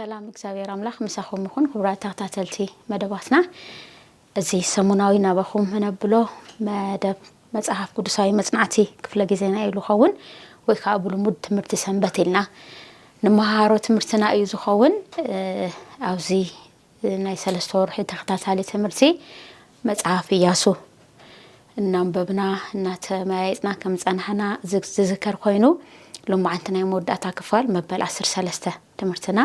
ሰላም እግዚአብሔር አምላክ ምሳኹም ይኹን ክብራት ተከታተልቲ መደባትና እዚ ሰሙናዊ ናበኹም መነብሎ መደብ መጽሐፍ ቅዱሳዊ መጽናዕቲ ክፍለ ጊዜና ኢሉ ኸውን ወይ ከዓ ብሉሙድ ትምህርቲ ሰንበት ኢልና ንመሃሮ ትምህርትና እዩ ዝኸውን ኣብዚ ናይ ሰለስተ ወርሒ ተከታታሊ ትምህርቲ መጽሐፍ ኢያሱ እናንበብና እናተማያይጽና ከም ጸናሕና ዝዝከር ኮይኑ لمعنتنا يموداتا كفال مبل 13 تمرتنا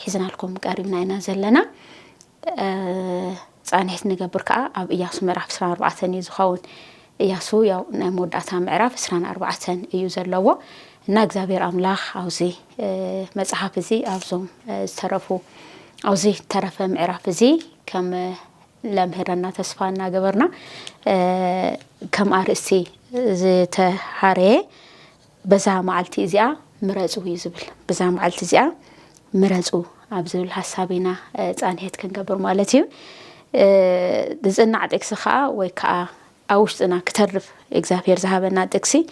حيزنا لكم قريبنا إنا زلنا صانحت نقبر كا أب إياسو معرف 24 يزخون إياسو يو نموداتا معرف 24 يزلوا إنا إغزابير أملاخ أوزي مصحف زي أبزوم ترفو أوزي ترف معرف زي كم لمهرنا تسفانا قبرنا كم أرسي زي تحاري بزا معلتي زيا مرزو يزبل بزا معلتي زيا مرزو أبزول حسابينا تانهيت كنقبر مالتيو دزنا عدك سخاء ويكا أوشتنا كترف إكزافير زهابنا دكسي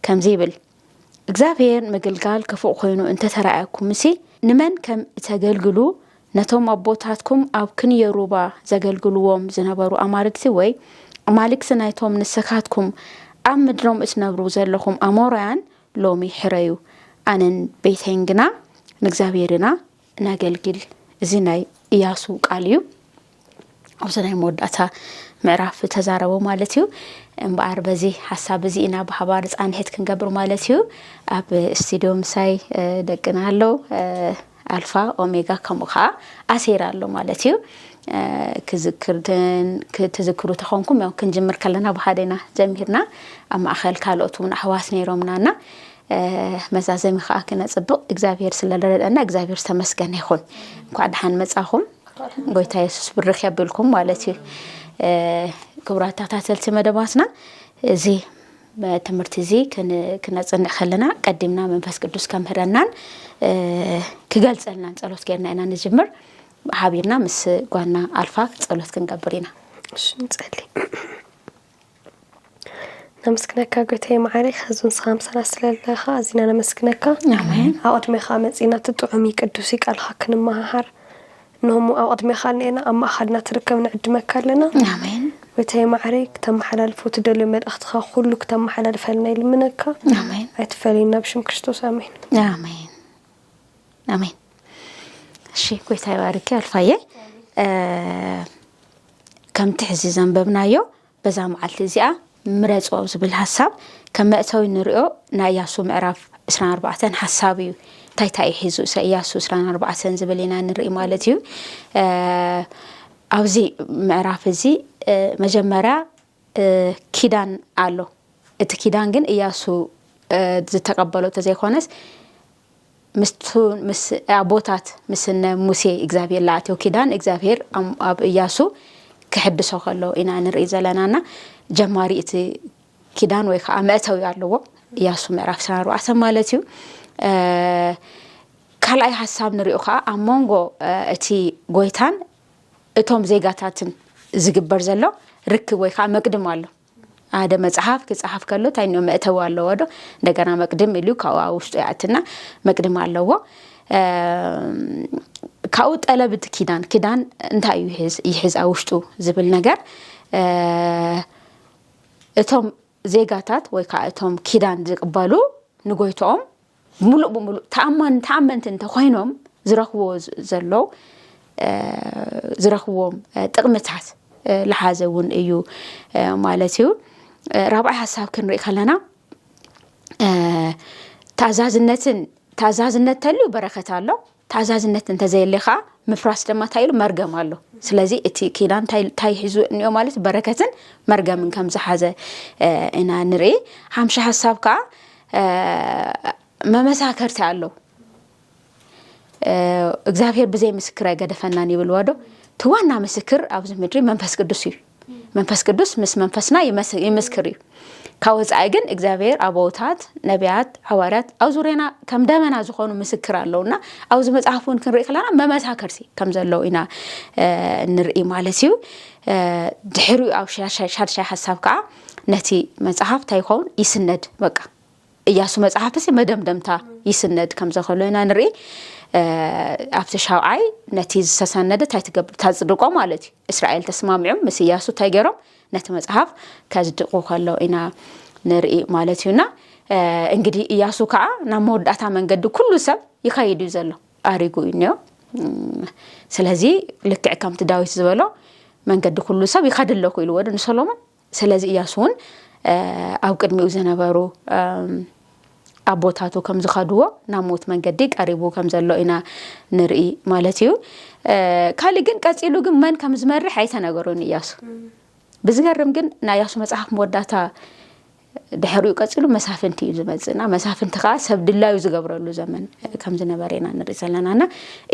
كم زيبل إكزافير مقلقال كفوق خينو انت ترأيكم مسي نمن كم تقلقلو نتوم أبوتاتكم أو كن يروبا زقلقلوهم زنبارو أمالكسي وي أمالكسي نايتوم نسكاتكم أمدرم اسنبرو زلهم أموران لومي حريو أنن بيتهنجنا نجزابيرنا ناقلقل زيناي إياسو قاليو أو زناي موداتا معرف تزاربو مالتيو مبعر بزي حساب بزي إنا بحبارز أنهيت كنقبرو مالتيو أب استيديو مساي دقنالو ألفا أوميغا كموخا أسيرالو مالتيو كتذكروا تخونكم يو كنجمر كلنا بحادينا زميرنا أما أخيل كالوتون أحواسني رومنانا مزازمي خاكنا صدق إكزافير سلالة أنا إكزافير سمسكن يخون قعد حان مزاهم قويتا يسوس بالرخيب بالكم والتي كبرات تحتلتي مدباسنا زي تمرتي زي كنا صنع خلنا قدمنا من فاس قدوس كامهرنان كقال سألنا نسألوت كيرنا إنا نجمر حابيرنا مس قوانا ألفا تسألوت كنقبرينا نسألي نمسكناك قوتي معاري خزون صام سلاسل اللخا أزينا نمسكناك آمين أو أدمي خامسينا تطعمي قدوسيك الحاكن المهار إنهم أو أدمي خالينا أما أخذنا تركبنا عدمك لنا آمين قوتي معاري تم حلال فوت دل من أختها خلوك تم حلال فلنا منك آمين أتفلينا بشم كريستوس آمين آمين آمين شي كويتا يبارك الفايه كم تحزي زنببنايو بزا معلتي زيا مرصو بالحساب كم مأتوي نريو ناياسو معرف 24 حسابي تاي حيزو سياسو 24 زبلينا نري مالتيو اوزي معرف زي مجمرا كيدان አሎ እቲ كيدان ግን ኢያሱ ዝተቀበለው ተዘይኮነስ مستون مس أبوتات مسن موسى إجزافير لاتيو كيدان إجزافير أب إياسو كحدثوا خلوا إن نرئي زلنا جماري إتي كيدان ويخ أمأتوا يعلوا إياسو معرف سنة رؤسا مالتيو كل أي حساب نريوخا أمونغو إتي قويتان إتهم زيغاتاتن زيغبر زلو ركب ويخ مقدم والو هذا مصحف كصحف كله تاينو مأتوا الله ودو دغنا مقدم يلو كاو وشط ياتنا مقدم الله كاو طلبت كيدان انتاي يحز اوشطو زبل ነገር እቶም ዜጋታት ወይ ካእቶም كيدان ዝቅበሉ ንጎይቶም ሙሉእ በሙሉእ ተአማንት እንተኮይኖም ዝረኽቦም ጥቅምታት لحازون ايو مالتيو رابع حساب كنري خلنا تعزازنت تلو بركه الله تعزازنت انت زي اللي خا مفراس لما تايلو مرغم الله سلازي اتي كيدان تاي حيزو انيو مالت بركه مرغم كم زحازه انا نري حمش حساب كا ما مساكرت الله እግዚአብሔር بزي مسكر يقدفناني بالوادو توانا مسكر أبز مدري منفس قدوس مس منفسنا يمسكري كاوز أيجن إجزافير أبوتات نبيات حوارات أو زورينا كم دامنا زخون مسكر اللونا أو زمت عفون كن ريك لنا ما مساكرسي كم زلوا إنا نرئي مالتيو دحرو أو شي حساب كا نتي مصحف تايخون يسند بقى إياسو مصحف بس مدمدمتا يسند كم زخلونا نرئي ኣብቲ ሻውዓይ ነቲ ዝተሰነደ ታይትገብር ታጽድቆ ማለት እስራኤል ተስማምዑም ምስ ኢያሱ ታይገሮም ነቲ መጽሐፍ ከዝድቁ ከለው ኢና ንርኢ ማለት እዩና እንግዲህ ኢያሱ ከዓ ናብ መወዳእታ መንገዲ ኩሉ ሰብ ይኸይድ እዩ ዘሎ ኣሪጉ እዩ ስለዚህ ልክዕ ከምቲ ዳዊት ዝበሎ መንገዲ ኩሉ ሰብ ይኸድለኩ ኢሉ ወደ ሰሎሞን ስለዚህ ኢያሱን ኣብ ቅድሚኡ ዝነበሩ ኣቦታቱ ከም ዝኸድዎ ናብ ሞት መንገዲ ቀሪቡ ከም ዘሎ ኢና ንርኢ ማለት እዩ ካሊ ግን ቀጺሉ ግን መን ከም ዝመርሕ ኣይተነገሩን ኢያሱ ብዝገርም ግን ናይ ኢያሱ መጽሓፍ መወዳእታ ድሕሪኡ ቀጺሉ መሳፍንቲ እዩ ዝመጽና መሳፍንቲ ከዓ ሰብ ድላዩ ዝገብረሉ ዘመን ከም ዝነበረና ንርኢ ዘለናና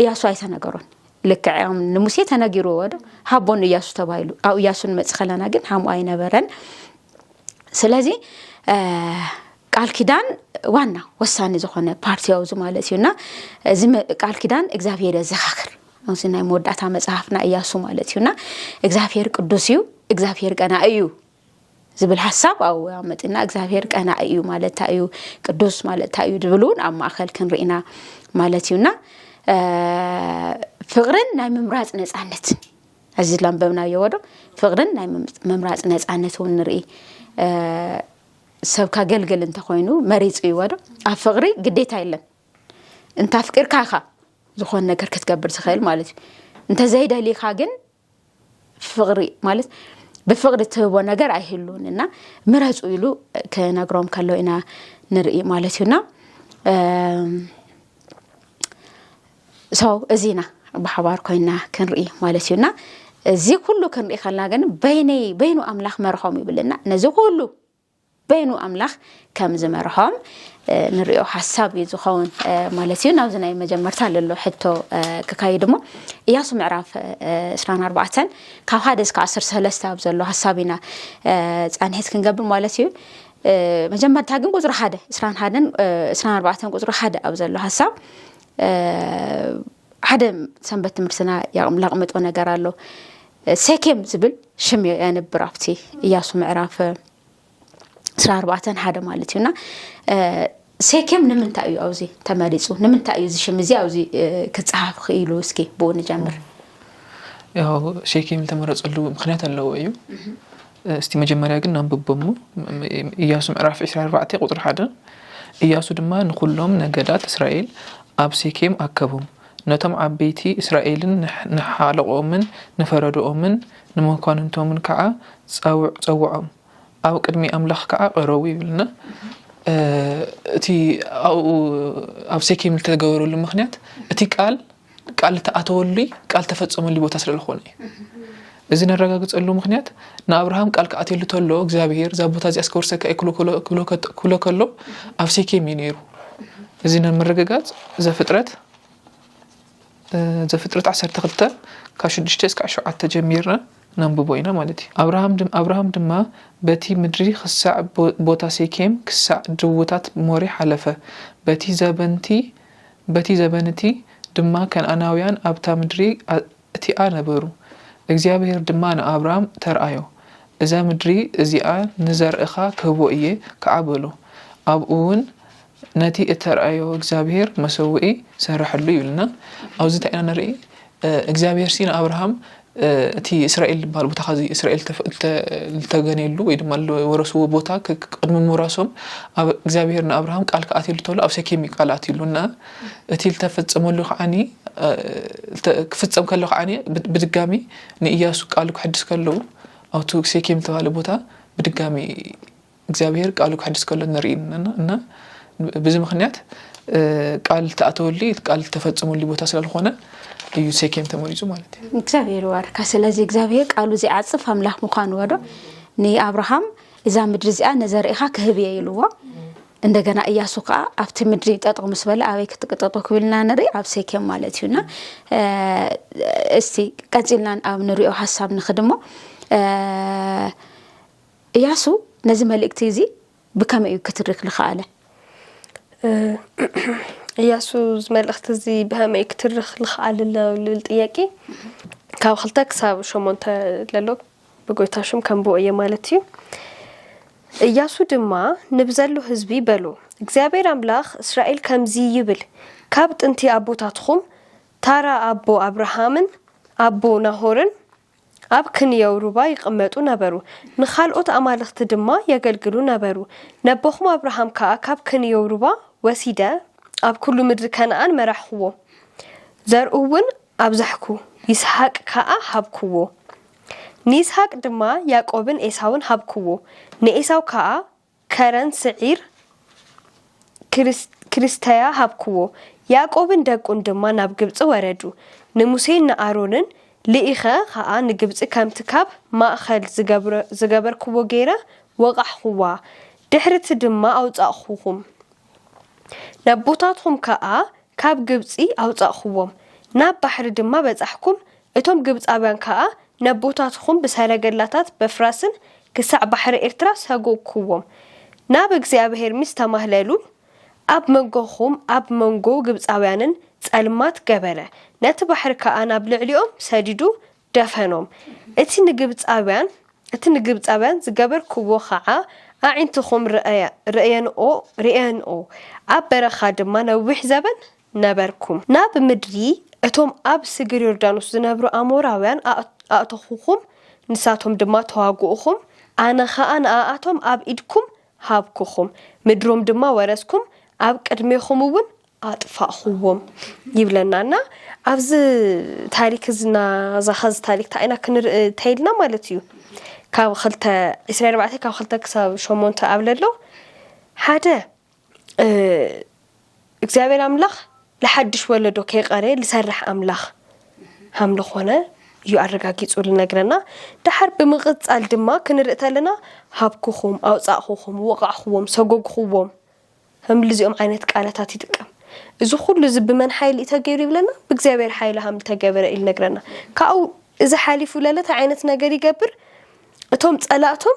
ኢያሱ ኣይተነገሩን ልክዕም ንሙሴ ተነጊሩ ወዶ ሃቦን ኢያሱ ተባይሉ ኣብ ኢያሱን መጽኸለና ግን ሃሙ ኣይነበረን ስለዚህ ቃል ኪዳን ዋና ወሳኒ ዝኾነ ፓርቲያው ማለት እዩና እዚ ቃል ኪዳን እግዚአብሔር ዘኻኽር እዚ ናይ መወዳእታ መጽሐፍና ኢያሱ ማለት እዩና እግዚአብሔር ቅዱስ እዩ እግዚአብሔር ቀና እዩ ዝብል ሐሳብ ኣው ያመጥና እግዚአብሔር ቀና እዩ ማለት እዩ ቅዱስ ማለት እዩ ድብሉን ኣብ ማእከል ክንርኢና ማለት እዩና ፍቅርን ናይ ምምራጽ ነጻነት እዚ ላምበብና ይወዶ ፍቅርን ናይ ምምራጽ ነጻነት ንርኢ ሰብ ካገልግል እንተ ኮይኑ መሪጽ ይወዶ ኣብ ፍቅሪ ግዴታ የለን እንታ ፍቅርካ ዝኾነ ነገር ክትገብር ትኽእል ማለት እዩ እንተ ዘይደሊካ ግን ፍቅሪ ማለት بفقد تهوى نجار أهلوننا مرزق يلو كنجرام كلو إنا نرئي مالتنا سو زينة بحوار كنا كنرئي مالتنا زي كله كنرئي خلنا جن بينو أملاخ مرحومي بلنا نزي كله بينو أملاخ كم زمرحوم نرئي حساب يزخون مالتنا وزناي مجمرتها للو حتى ككايدمو إياسو معرف سران 4 كحادث كعصر سلسة بزلو حسابنا عن هيك كنقبل مالتيو مجمرتها جن قدر حدا سران 4 قدر حدا أبزلو حساب حدا سنبت مرسنا يا ملقمت ونجارلو سكيم زبل شمي يعني برافتي إياسو معرف سران 4 حدا مالتيونا سكيم نمنتأيو أوزي تماريسو نمنتأيو زي شمزي أوزي كتصحف خيلو سكي بون جامر يا سكيم تمارس اللو مخنات اللو أيو استي مجمرة جن نام ببمو إياسو معرف 4 قدر حدا إياسو دما نقولهم نجدات إسرائيل أب سكيم أكبهم نتم عبيتي إسرائيل نحالقوا من نفردوا من نمكان انتم من كعا صوعهم أو قدمي أملاخ كعا قروي لنا تي أو سكيم تلقوروا المخنات تي قال تأتولي قال تفتصم اللي بوتسر الخوني إذن الرجاء قص له مخنات نأبراهام قال كأتي اللي تقول له إخبار زابوت هذا أسكورسك كله كله أو سكيم ينيرو إذن المرجعات ذا فترة 10 كاشدشتس كاشعات تجميرنا نمبوينا مالتي أبراهام دما بتي مدري خسع بوتا سيكيم كسع جوتات موري حلفة بتي زبنتي دما كان أناويان أبتا مدري أتي أنا برو إخبار دما أنا أبراهام ترأيو إذا مدري زيا نزار إخا كهوئية كعبلو أبون نتي اترأيو إخبار مسوي سرح اللي يلنا أو زيت أنا نري إخبار سينا أبراهام تي إسرائيل بالبوتاخذي إسرائيل تجانيلو يدملو ورسوا بوتاك قدم مراسهم إخبارنا أبراهام قال كأتيلو تولو أو سكيمي قال أتيلونا تيل تفتزملو عني تفتزم كلو عني بدقامي نياسو قالوا حدث كلو أو تو سكيم توالو بوتا بدقامي إخبار قالوا حدث كلو نرينا بزي مخنيات قال تأتولي قال تفتزملو بوتا سلالخونة እዩ ሰከም ተመሪጹ ማለት ነው እግዚአብሔር ወርካ ስለዚህ እግዚአብሔር ቃሉ እዚ አጽፍ አምላክ ሙኻን ወዶ ኒ አብርሃም እዛ ምድር እዚኣ ነዘርኢኻ ክህብየ ይልዎ እንደገና ኢያሱ ከዓ ኣብቲ ምድሪ ጠጥቕ ምስ በለ ኣበይ ክትቀጠጦ ክብልና ነሪ ኣብ ሰከም ማለት እዩና እስቲ ቀጽልና ኣብ ንሪኦ ሐሳብ ንخدሞ ኢያሱ ነዚ መልእክቲ እዚ ብከመይ እዩ ክትርክ ልኻለ ኢያሱ መልእክት እዚ ብሃመይ ክትርኽ ልኽኣል ልልጥያቂ ካብ ክልተ ክሳብ 8 ለሎ ብጎይታሽም ከምቦ እየ ማለት እዩ ኢያሱ ድማ ንብዘሉ ህዝቢ በሉ እግዚአብሔር አምላክ እስራኤል ከምዚ ይብል كاب تنتي أبو تاتخم ترى أبو أبراهامن أبو نهورن أب كن يوروبا يقمتو نبرو نخالقوت أمالخت دما يقلقلو نبرو نبوخم أبراهام كاب كن يوروبا وسيدة أب كل مدر كنعان مرحوو زرقون أبزحكو يسحق كا حبكو نيسحق دما ياقوبن إيساون حبكو نإيساو كا كرن سعير كريستيا حبكو ياقوبن دقون دما ناب جبص وردو نموسين نآرونن لإخا خا نجبص كامتكاب ما أخل زجبر كوو جيرة وقع خوا دحرت دما أوصاخوهم نبوتاتهم كا كاب جبصي أوصاخوهم ناب بحر دما بزحكم اتم جبص أبان كا نبوتاتهم بسهلجلاتات بفراسن كسع بحر إرتراس هجو كوهم ناب እግዚአብሔር مستمهللو أب منجوهم أب منجو جبص أبانن تسألمات قبلة نتبحر كأنا بلعليهم سجدوا دفنهم اتنجبت أبان زجبر كوو خاء أعنتهم رأيان أو أبرا خادم نوح زبن نبركم ناب مدري اتهم أب سجر يردانوس زنبرو أموراوان أتخوهم نساتهم دما تواجوهم أنا خاء أتهم أب إدكم هابكم مدروم دما ورسكم أب كدميخمون أطفأهم يبلنا أبز تاريخ زنا زخز تاريخ تاينا كنر تايلنا مالتيو كاو خلطة إسرائيل بعتي كاو خلطة كسب شومون تقابله هذا إجابة أملاخ لحدش ولدو كي قري لسرح أملاخ هملخ هنا يعرق أكيد أقول نجرنا تحرب بمغط الدماء كنر لنا هابكوهم أو صاحوهم وقعهم سجوجهم هم لزيهم عينت كالتاتي دكم إذا كل زب من حيل يتجري لنا بجزابير حيلها هم تجبر إلنا نجرنا كأو إذا حالي فلانة عينت نجري جبر أتهم تقلقتهم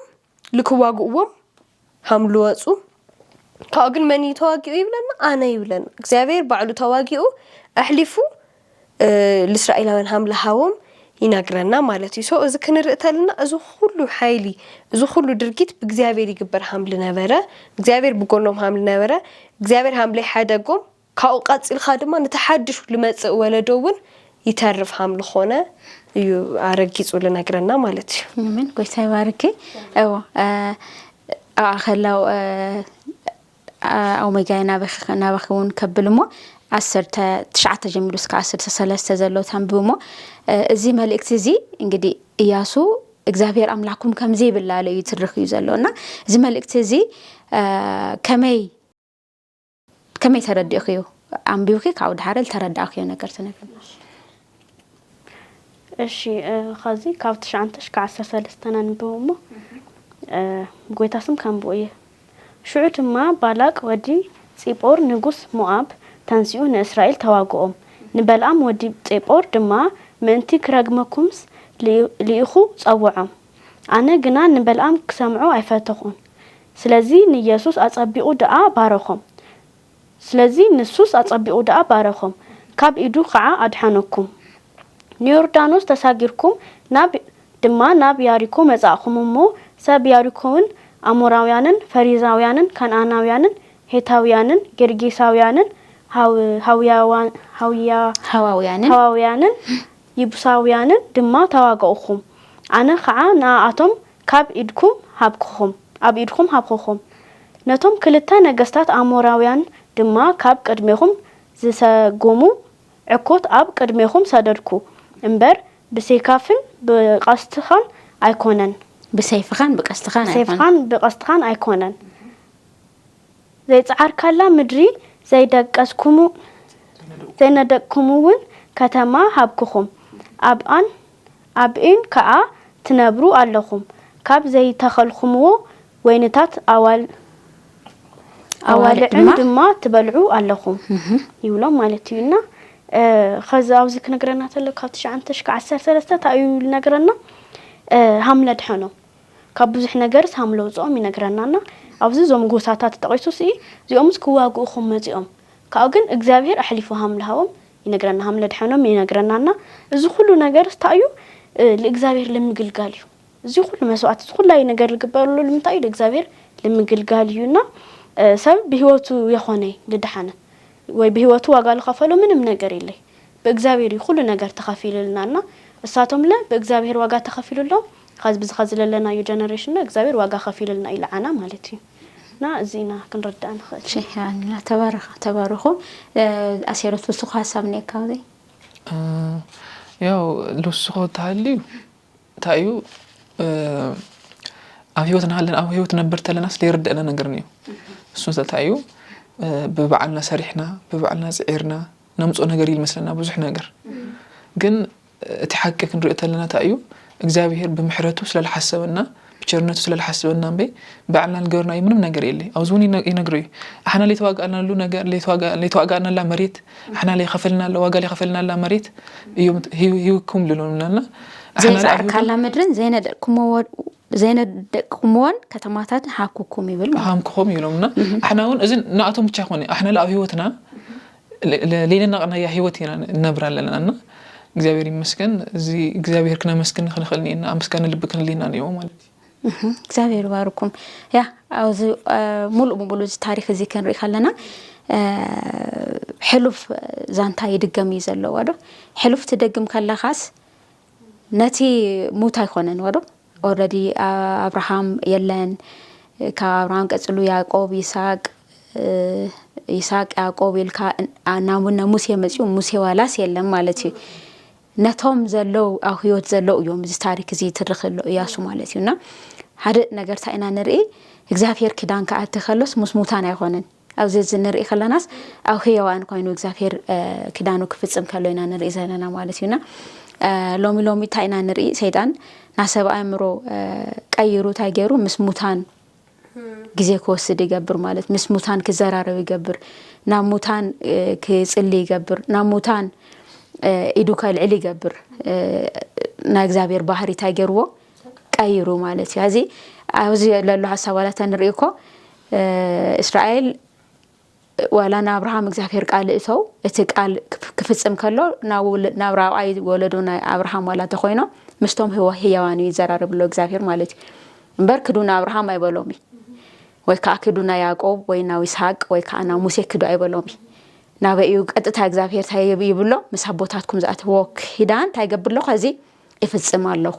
لكواجوهم هم لواسو كأجل من يتواجئوا يبلنا أنا يبلنا جزابير بعلو تواجئوا أحلفوا الإسرائيل من هم لهاهم ينجرنا مالتي سو إذا كنا رأتلنا إذا كله حيلي إذا كله درجت بجزابير يجبر هم لنا برا جزابير بقولهم هم لنا برا جزابير هم لي حدا قوم كأوقات الخادمة نتحدث لما ولا دون يتعرف هم لخونه يعرقيس ولا نجرنا مالتي من كويس هاي أو خلاو أو مجانا نبخون كبلمو 19 جميل اسك 10 3 زلوت هم بمو زي ملكت زي انجدي إياسو እግዚአብሔር አምላኩም ከምዚ ብላለ ይትርክ ይዘለውና እዚ መልእክት እዚ ከመይ ተረዳኺዮ አንቢውኪ ካውድ ሓረል ተረዳኺዮ ነገር ተነግረና እሺ ኻዚ ካብ 9-13 ነንብውሞ ጎይታስም ካምቦየ ሽዑትማ ባላቅ ወዲ ጺጶር ንጉስ ሞአብ ተንሲኡ ንእስራኤል ተዋግኦም ንበልዓም ወዲ ጺጶር ድማ ምንቲ ክረግመኩምስ ሊኢኹ ጸውዖም አነ ግና ንበልዓም ክሰምዑ አይፈተኹን ስለዚ ንኢየሱስ አጸቢኡ ደአ ባረኾም ስለዚ ንሱስ አጸቢኡ ደአ ባረኾም ካብ ኢዱ ኸዓ አድሐነኩም ዮርዳኖስ ተሳጊርኩም ናብ ያሪኮ መጻእኹምሞ ሰብ ያሪኮውን አሞራውያንን ፈሪዛውያንን ከነዓናውያንን ሄታውያንን ጌርጌሳውያንን ሃዋውያንን ይቡሳውያንን ድማ ተዋጋኡኹም አነ ኸዓ ንኣቶም ካብ ኢድኩም ሃብኩኹም ነቶም ክልተ ነገስታት አሞራውያን ድማ ካብ ቅድሜኹም ዝሰጎሙ ዕኮት ኣብ ቅድሜኹም ሰደድኩ እምበር ብሰይካፍን ብቀስትኻን አይኮነን بسيفخان بقستخان አይኮነን ዘይጻዓርካላ ምድሪ ዘይነደቅኩሙውን ከተማ ሃብኩኹም ኣብአን ከዓ ትነብሩ ኣለኹም ካብ ዘይተኸልኩምዎ ወይነታት ኣዋልዕን ድማ ትበልዑ ኣለኹም ይብሎም ማለት እዩና خذ أوزك نقرنا تلو كابتش عنتش كعسر ثلاثة تأيو نقرنا هملة دحنو كابوزح نقرس هملة زوم ينقرنا أوزي زوم قوساتات تقيسوسي زيومس كواقو خمزيوم كأجن إجزابير أحلفوا هملة هوم ينقرنا هملة دحنو ينقرنا زي كله نقرس تأيو الإجزابير لمقل قاليو زي كله مسوعات كله ينقر قبلوا لمتأيو الإجزابير لمقل قاليونا سبب بهوتو يخوني لدحنه ወይ በህይወቱ ዋጋ ለከፈለው ምንም ነገር የለይ በእግዚአብሔር ሁሉ ነገር ተከፊልልናና እሳቶም ለ በእግዚአብሔር ዋጋ ተከፊልለው ካዝ ብዝኸዝለለና ጀነሬሽን ነው እግዚአብሔር ዋጋ ከፊልልና ኢላአና ማለት ነው ና እዚና ክንረዳን ኸል ሸሃንላ ተባረኹ አሴሮት ፍሱኽ ሐሳብ ነካውዚ ያው ልስኹ ታልዩ ታዩ ኣብ ህይወትና ሃለን ኣብ ህይወት ነበርተለናስ ለይርዳእና ነገር ነው እሱን ታዩ በበዓልና ሰሪሕና በበዓልና ጽዒርና ነምጾ ነገር ይመስለና ብዙሕ ነገር ግን እቲ ሓቂ ክንሪኦ ተለና ታዩ እግዚአብሔር በመሕረቱ ስለልሐሰበና بچرنته ስለልሐሰበና በይ በዓልና ንገርና ምንም ነገር የለይ አውዙኒ ይነግሩይ አحنا ለይተዋጋናሉ ነገር ለይተዋጋናላ መሬት አحنا ለይኸፈልናላ ዋጋ ለይኸፈልናላ መሬት ይውኩም ልሉናና አحنا ካላ ምድርን ዘይነደቅኩምዎን ከተማታት ሓኩኩም ይብል ሓኩኩም ይሉምና አحنا እውን እዝን ናአቶም ብቻ ኾነ አحنا ለአብ ህይወትና ለይለና ቀናያ ህይወትና ነብራለናና እግዚአብሔር ይመስገን እዚ እግዚአብሔር ከና መስገን خلخلنيና አመስገን ልብከን ሊና ነው ማለት እግዚአብሔር ባርኩም ያ አውዝ ሙሉ ታሪክ እዚ ከንሪ ካለና ሕሉፍ ዛንታ ይድገም ይዘለው ወዶ ሕሉፍ ትደግም ካላኻስ ነቲ ሙት አይኮነን ወዶ ኦሬዲ አብርሃም የለን ከአብርሃም ቀጽሉ ያዕቆብ ይስሐቅ ያዕቆብ ይልካ አናሙና ሙሴ መጽዩ ሙሴ ዋላስ የለም ማለት ነቶም ዘለው አው ህይወት ዘለው እዮም እዚ ታሪክ እዚ ትርክሎ ያሱ ማለት ይውና ሓደ ነገር ታይና ንርኢ እግዚአብሔር ክዳን ከአት ተኸለስ ሙስሙታን አይሆነን አው ዘዝ ንርኢ ከለናስ አው ህያዋን ኮይኑ እግዚአብሔር ክዳኑ ክፍጽም ከሎይና ንርኢ ዘለና ማለት ይውና ሎሚ ታይና ንርኢ ሰይጣን ናሰብ አእምሮ ቀይሩ ታገሩ ምስሙታን ጊዜ ኮስድ ይገብር ማለት ምስሙታን ክዘራረብ ይገብር ናሙታን ክጽሊ ይገብር ናሙታን ኢዱካል ዕሊ ይገብር ና እግዚአብሔር ባህሪ ታገርዎ ቀይሩ ማለት ያዚ አውዚ ለሉ ሐሳባላት እንሪኮ እስራኤል ወላና አብርሃም እግዚአብሔር ቃል እተው እቲ ቃል ክፍጽም ከሎ ናብራአይ ወለዶና አብርሃም ወላ ተኾይኖ ምስቶም ህያዋን ይዘራረብሎ እግዚአብሔር ማለት እንበርክዱና አብርሃም አይበሎሚ ወይ ካክዱና ያዕቆብ ወይ ናው ይስሐቅ ወይ ካና ሙሴ ክዱ አይበሎሚ ናበዩ ቀጥታ እግዚአብሔር ታይብሎ መሳቦታትኩም ዛአት ወክ ሂዳን ታይገብሎ ከዚ ይፍጽም አለኹ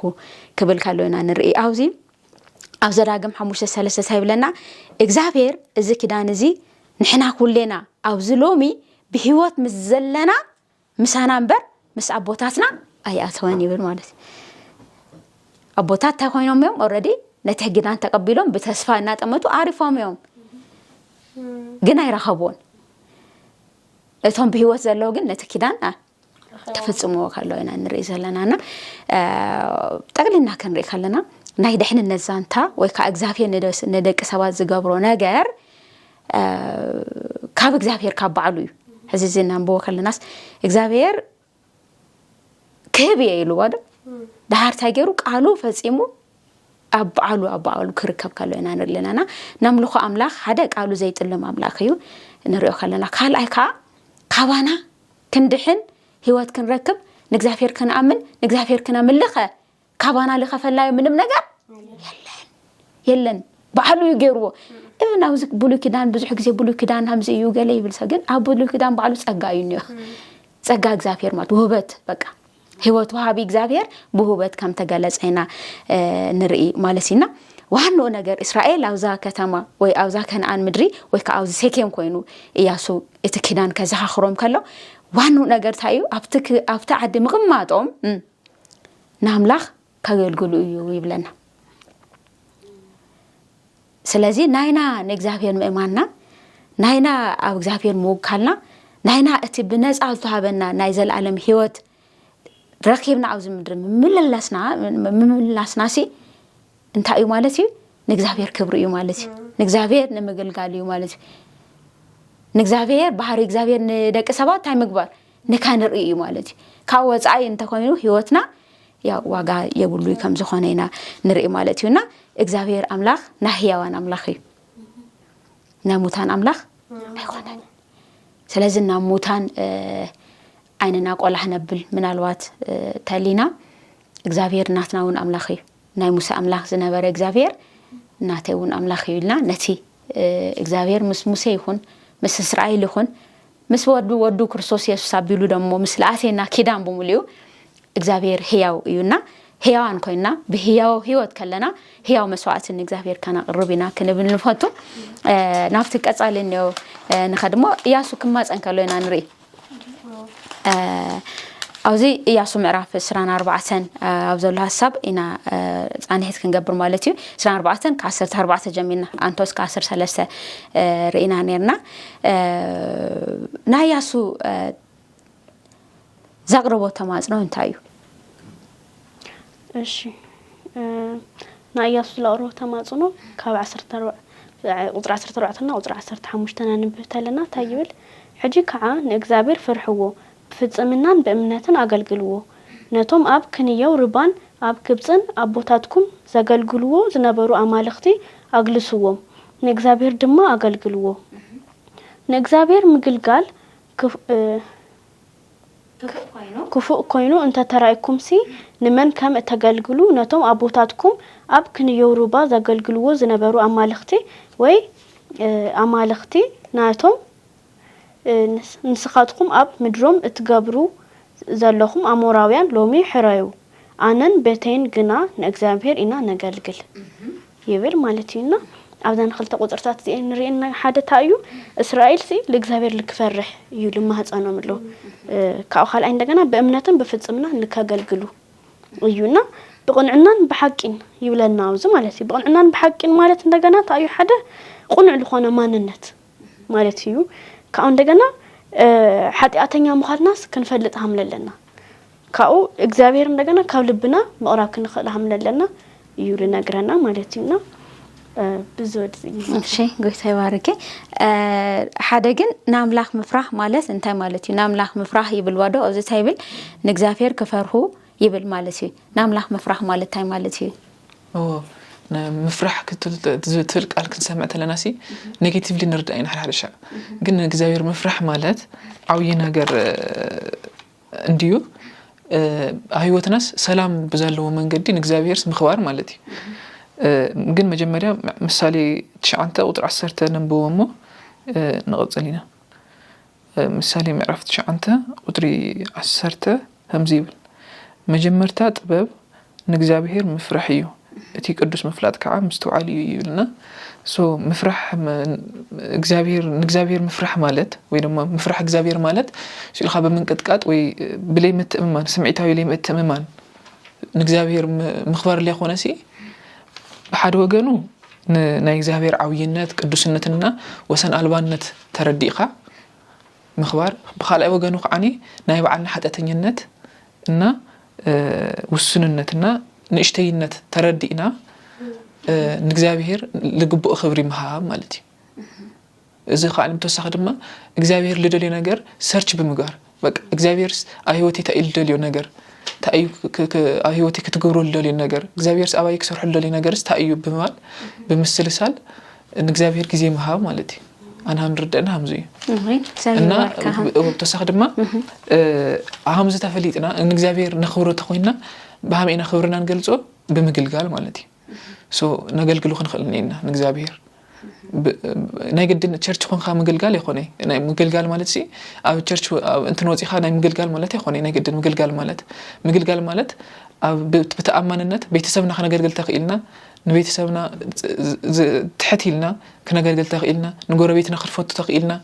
ክብል ካለውና ንርኢ አውዚ አብዘራግም 5:3 ሳይብለና እግዚአብሔር እዚ ክዳን እዚ ንሕና ኩሌና አብዝሎሚ በህይወት ምዘለና ምሳና እንበር ምስ አቦታትና አያተወን ይብል ማለት አቦታት ታይኾይኖም እዮም ኦሬዲ ነተግዳን ተቀብሎም በተስፋ እና ጠመቱ አሪፎም እዮም ግን አይረኸቦን እቶም በህይወት ዘለው ግን ነተኪዳን ተፈጽሞ ካለውና ንርኢ ዘለናና ጠቅሊና ከንርኢ ካለና ናይ ድሕንነት ዛንታ ወይ ካ እግዚአብሔር ነደቅ ሰባት ዝገብሮ ነገር ካብ እግዚአብሔር ካብ ባዕሉ እዩ ሕዚ ዝናንቦ ከለናስ እግዚአብሔር ከብ ይሉ ወደ ዳሃር ታገሩ ቃሉ ፈጽሙ አባዓሉ ክርከብ ካለውና ንርለናና ናምልኹ አምላኽ ሓደ ቃሉ ዘይጥልም አምላኽ እዩ ንሪኦ ካለና ካልአይካ ካባና ክንድሕን ህይወት ክንረክብ ንእግዚአብሔር ከነአምን ንእግዚአብሔር ከነምልኸ ካባና ለኸፈላዩ ምንም ነገር የለን ባዕሉ ይገርዎ እብናው ዝክ ብሉይ ኪዳን ብዙሕ ግዜ ብሉይ ኪዳን ሃምዚ እዩ ገለ ይብልሳ ግን ኣብ ብሉይ ኪዳን ባዕሉ ጸጋ እዩ ነው ጸጋ እግዚአብሔር ማለት ውበት በቃ ህይወት ወሃቢ እግዚአብሔር በውበት ከም ተገለጸና ንርኢ ማለሲና ዋናው ነገር እስራኤል አውዛ ከተማ ወይ አውዛ ከነአን ምድሪ ወይ ከአውዚ ሴኬም ኮይኑ ኢያሱ እቲ ኪዳን ከዛኽሮም ከሎ ዋናው ነገር ታዩ ኣብታ ዓዲ ምቕማጦም ናምላኽ ካገልግሉ እዩ ይብለና ስለዚህ ናይና ንእግዚአብሔር ምእማንና ናይና ኣብ እግዚአብሔር ምውካልና ናይና እቲ ብነጻ ዝተሃበና ናይ ዘለዓለም ህይወት ረኺብና ኣብዚ ምድሪ ምምላስናሲ እንታይ እዩ ማለት እዩ ንእግዚአብሔር ክብር እዩ ማለት እዩ ንእግዚአብሔር ንምገልጋል እዩ ማለት እዩ ንእግዚአብሔር ባህሪ እግዚአብሔር ንደቂ ሰባት ታይ ምግባር ንካንርኢ እዩ ማለት እዩ ካብ ወጻኢ እንተኮይኑ ህይወትና ያ ዋጋ የብሉ ከም ዝኾነና ንርኢ ማለት እዩና እግዚአብሔር አምላኽ ናህያዋን አምላኽ እዩ ናሙታን አምላኽ አይኮነን ስለዚህ ናሙታን አይነና ቆላህ ነብል ምናልባት ተሊና እግዚአብሔር ናትናውን አምላኽ እዩ ናይ ሙሳ አምላኽ ዝነበረ እግዚአብሔር ናተውን አምላኽ ይልና ነቲ እግዚአብሔር ምስ ሙሴ ይኹን ምስ እስራኤል ይኹን ምስ ወዱ ክርስቶስ ኢየሱስ አቢሉ ደሞ ምስ ለአቴና ኪዳን በሙሉ እግዚአብሔር ሕያው እዩና ሕያዋን ኮይና በሕያው ሕይወት ከለና ሕያው መስዋዕትን እግዚአብሔር ካና ቅርብና ከነብን ልፈቱ ናፍት ቀጻልን ነው ንኸድሞ ኢያሱ ክማጸን ከሎና ንሪ አውዚ ኢያሱ ምዕራፍ 24 አብዘሉ ሐሳብ ኢና ጻንሄት ክንገብር ማለት እዩ 24 ከ14 ጀሚና አንቶስ ከ13 ርኢና ነርና ናያሱ ዘቅርቦ ተማጽኖ እንታዩ እሺ ናያሱ ለቅርቦ ተማጽኖ ካብ 14 ቁጥር 14 እና ቁጥር 15 ተናንብተለና ታይብል ሕጂ ከዓ ንእግዚአብሔር ፍርሕዎ ፍጽምናን በእምነትን አገልግልዎ ነቶም አብ ክንየው ርባን አብ ግብጽን አቦታትኩም ዘገልግልዎ ዝነበሩ አማልክቲ አግልስዎም ንእግዚአብሔር ድማ አገልግልዎ ንእግዚአብሔር ምግልጋል ክፉእ ኮይኑ እንተ ተራይኩም ሲ ንመን ከም ተገልግሉ ነቶም አቦታትኩም አብ ክንየው ርባ ዘገልግልዎ ዝነበሩ አማልክቲ ወይ አማልክቲ ናቶም ንስኻትኩም አብ ምድሮም እትገብሩ ዘለኹም አሞራውያን ሎሚ ሕራዩ አነን በተን ግና ንእግዚአብሔር ኢና ነገልግል ይብል ማለትዩና አብዛን خلተ ቁጥርታት ንሪእና ሓደ ታዩ እስራኤል ሲ ለእግዚአብሔር ልክፈርህ እዩ ልማህፃኖምሎ ካው ኻልአይ እንደገና በእምነትን በፍጽምና ልከገልግሉ እዩና በቁንዕናን በሐቂን ይብለና አውዝ ማለት እዩ በቁንዕናን በሐቂን ማለት እንደገና ታዩ ሓደ ቁንዕ ልኾነ ማንነት ማለት እዩ ካው እንደገና ኃጢአተኛ መኻድናስ ክንፈልጥ ሐምለለና ካው እግዚአብሔር እንደገና ካብ ልብና መቅራብ ክንخل ሐምለለና እዩ ልነግረና ማለት እዩና ብዙድ እሺ ጎይታ ይባርክ ሓደ ግን ናምላኽ ምፍራህ ማለት እንታይ ማለት እዩ ናምላኽ ምፍራህ ይብል ዋዶ እዚ ታይብል ንእግዚአብሔር ክፈርሁ ይብል ማለት እዩ ናምላኽ ምፍራህ ማለት እንታይ ማለት እዩ مفرح كتلك قال كنسمع تلناسي نيجاتيفلي نرد عين حد شيء قلنا إجزاير مفرح مالت عوينا جر انديو هايوت ناس سلام بزلوا من قدين إجزاير اسم خوار مالتي قلنا مجمرة مثالي تشعنته وتعسرته نبوه نغط علينا مثالي معرفت تشعنته وتري عسرته همزيبل مجمرتها طباب نجزاير مفرحيو اتي قدوس مفلات كعام مستوعالي يقولنا سو مفرح እግዚአብሔር مفرح مالت ወይ ደግሞ مفرح እግዚአብሔር ማለት ሲልኻ በመንቀጥቀጥ ወይ ብለይ መተማመን ስምዒታዊ ለይ መተማመን እግዚአብሔር ምኽባር ላይ ሆነሲ በሓደ ወገኑ ናይ እግዚአብሔር ዓውይነት ቅዱስነትና ወሰን አልባነት ተረዲኻ ምኽባር በኻልኣይ ወገኑ ከዓኒ ናይ በዓልና ሓጢአተኝነት እና ውስንነትና ንእሽተይነት ተረዲእና ንእግዚአብሔር ልግብኦ ክብሪ መሃብ ማለት እዩ እዚ ኻል ምተሳኺ ድማ እግዚአብሔር ልደልዮ ነገር ሰርች ብምግባር በቃ እግዚአብሔርስ አህይወቴ ተይልደልዮ ነገር ታዩ አህይወቴ ክትገብሮ ልደልዮ ነገር እግዚአብሔርስ አባይ ክሰርሕ ልደልዮ ነገርስ ታዩ ብምባል ብምስልሳል ንእግዚአብሔር ጊዜ መሃብ ማለት እዩ أنا هم ردنا همزي. أنا بتوسخ دما همزة تفليتنا إن إجزابير نخبره تخوينا بهم إن خبرنا نقلزو بمقلقال مالتي. So نقلقلو خنخلنينا نإجزابير. نايقدين تشرش خن خا مقلقال يخوني. ناي مقلقال مالتي أو تشرش أنت نوزي خا ناي مقلقال مالتي يخوني نايقدين مقلقال مالت. مقلقال مالت بتأمن النت بيتسبنا خنا قلقل تقيلنا. نبيت سبنا تحتيلنا كنا قلقل تقيلنا نقول بيتنا خرفوت تقيلنا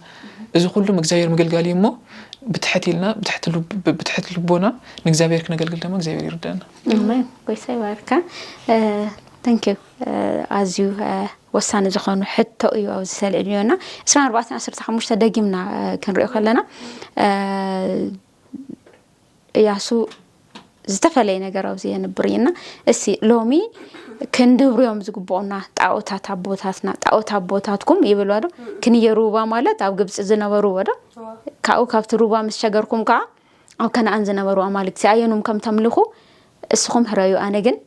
إذا كله مجزاير مقلقال يمو بتحتيلنا بتحت لبونا نجزاير كنا قلقل تما مجزاير يردنا. أمين كويس يبارك. Thank you. As you وسان زخون حتى أو زسال اليونا. إسرائيل 14 دقيقة كان رأي خلنا. ياسو زتفلينا جراوزي نبرينا. السي لومي كندور يوم زقبونا تعوتات عبوتاتنا تعوت عبوتاتكم يبلوا هذا كني يروبا ماله تعو جبس زنا وروبا ده كأو كافت روبا مش شجركم كا أو كان عندنا وروا مالك سعينهم كم تملكوا السخم هرايو أنا جن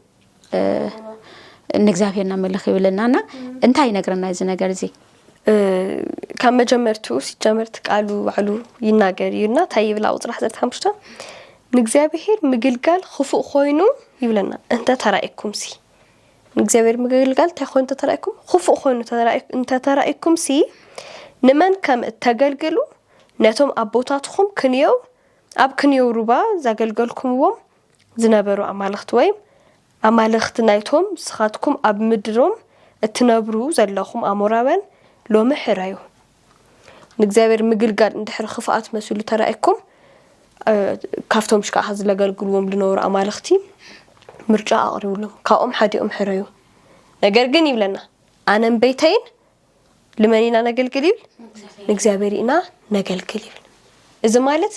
نجزاهيرنا ملخ يقولنا أنت هاي نقرنا إذا نقرزي كم جمرتو جمرت قالوا علو يناقر ينا تايب لا وطرح زرت همشتا نجزاهير مقلقال خفوق خوينو يقولنا أنت ترائكم سي نجزاهير مقلقال تاخو أنت ترائكم خفوق خوينو أنت ترائكم سي نمن كم تقلقلو ነቶም አቦታትኩም ክንየው አብ ክንየው ሩባ ዛገልገልኩምዎም ዝነበሩ አማልክት ወይ አማልክት ናይቶም ስኻትኩም አብ ምድሮም እትነብሩ ዘለኹም አሞራውያን ሎሚ ሕራዩ ንእግዚአብሔር ምግልጋል እንድሕር ክፍአት መስሉ ተራእይኩም ካፍቶም ሽካ ዝለገልግልዎም ልነብሩ አማልክቲ ምርጫ አቅርብሎም ካኦም ሓዲኦም ሕራዩ ነገር ግን ይብለና አነም ቤተይን ለመኒና ነገልግል ይብል ንእግዚአብሔር ኢና ነገልግል ይብል እዚ ማለት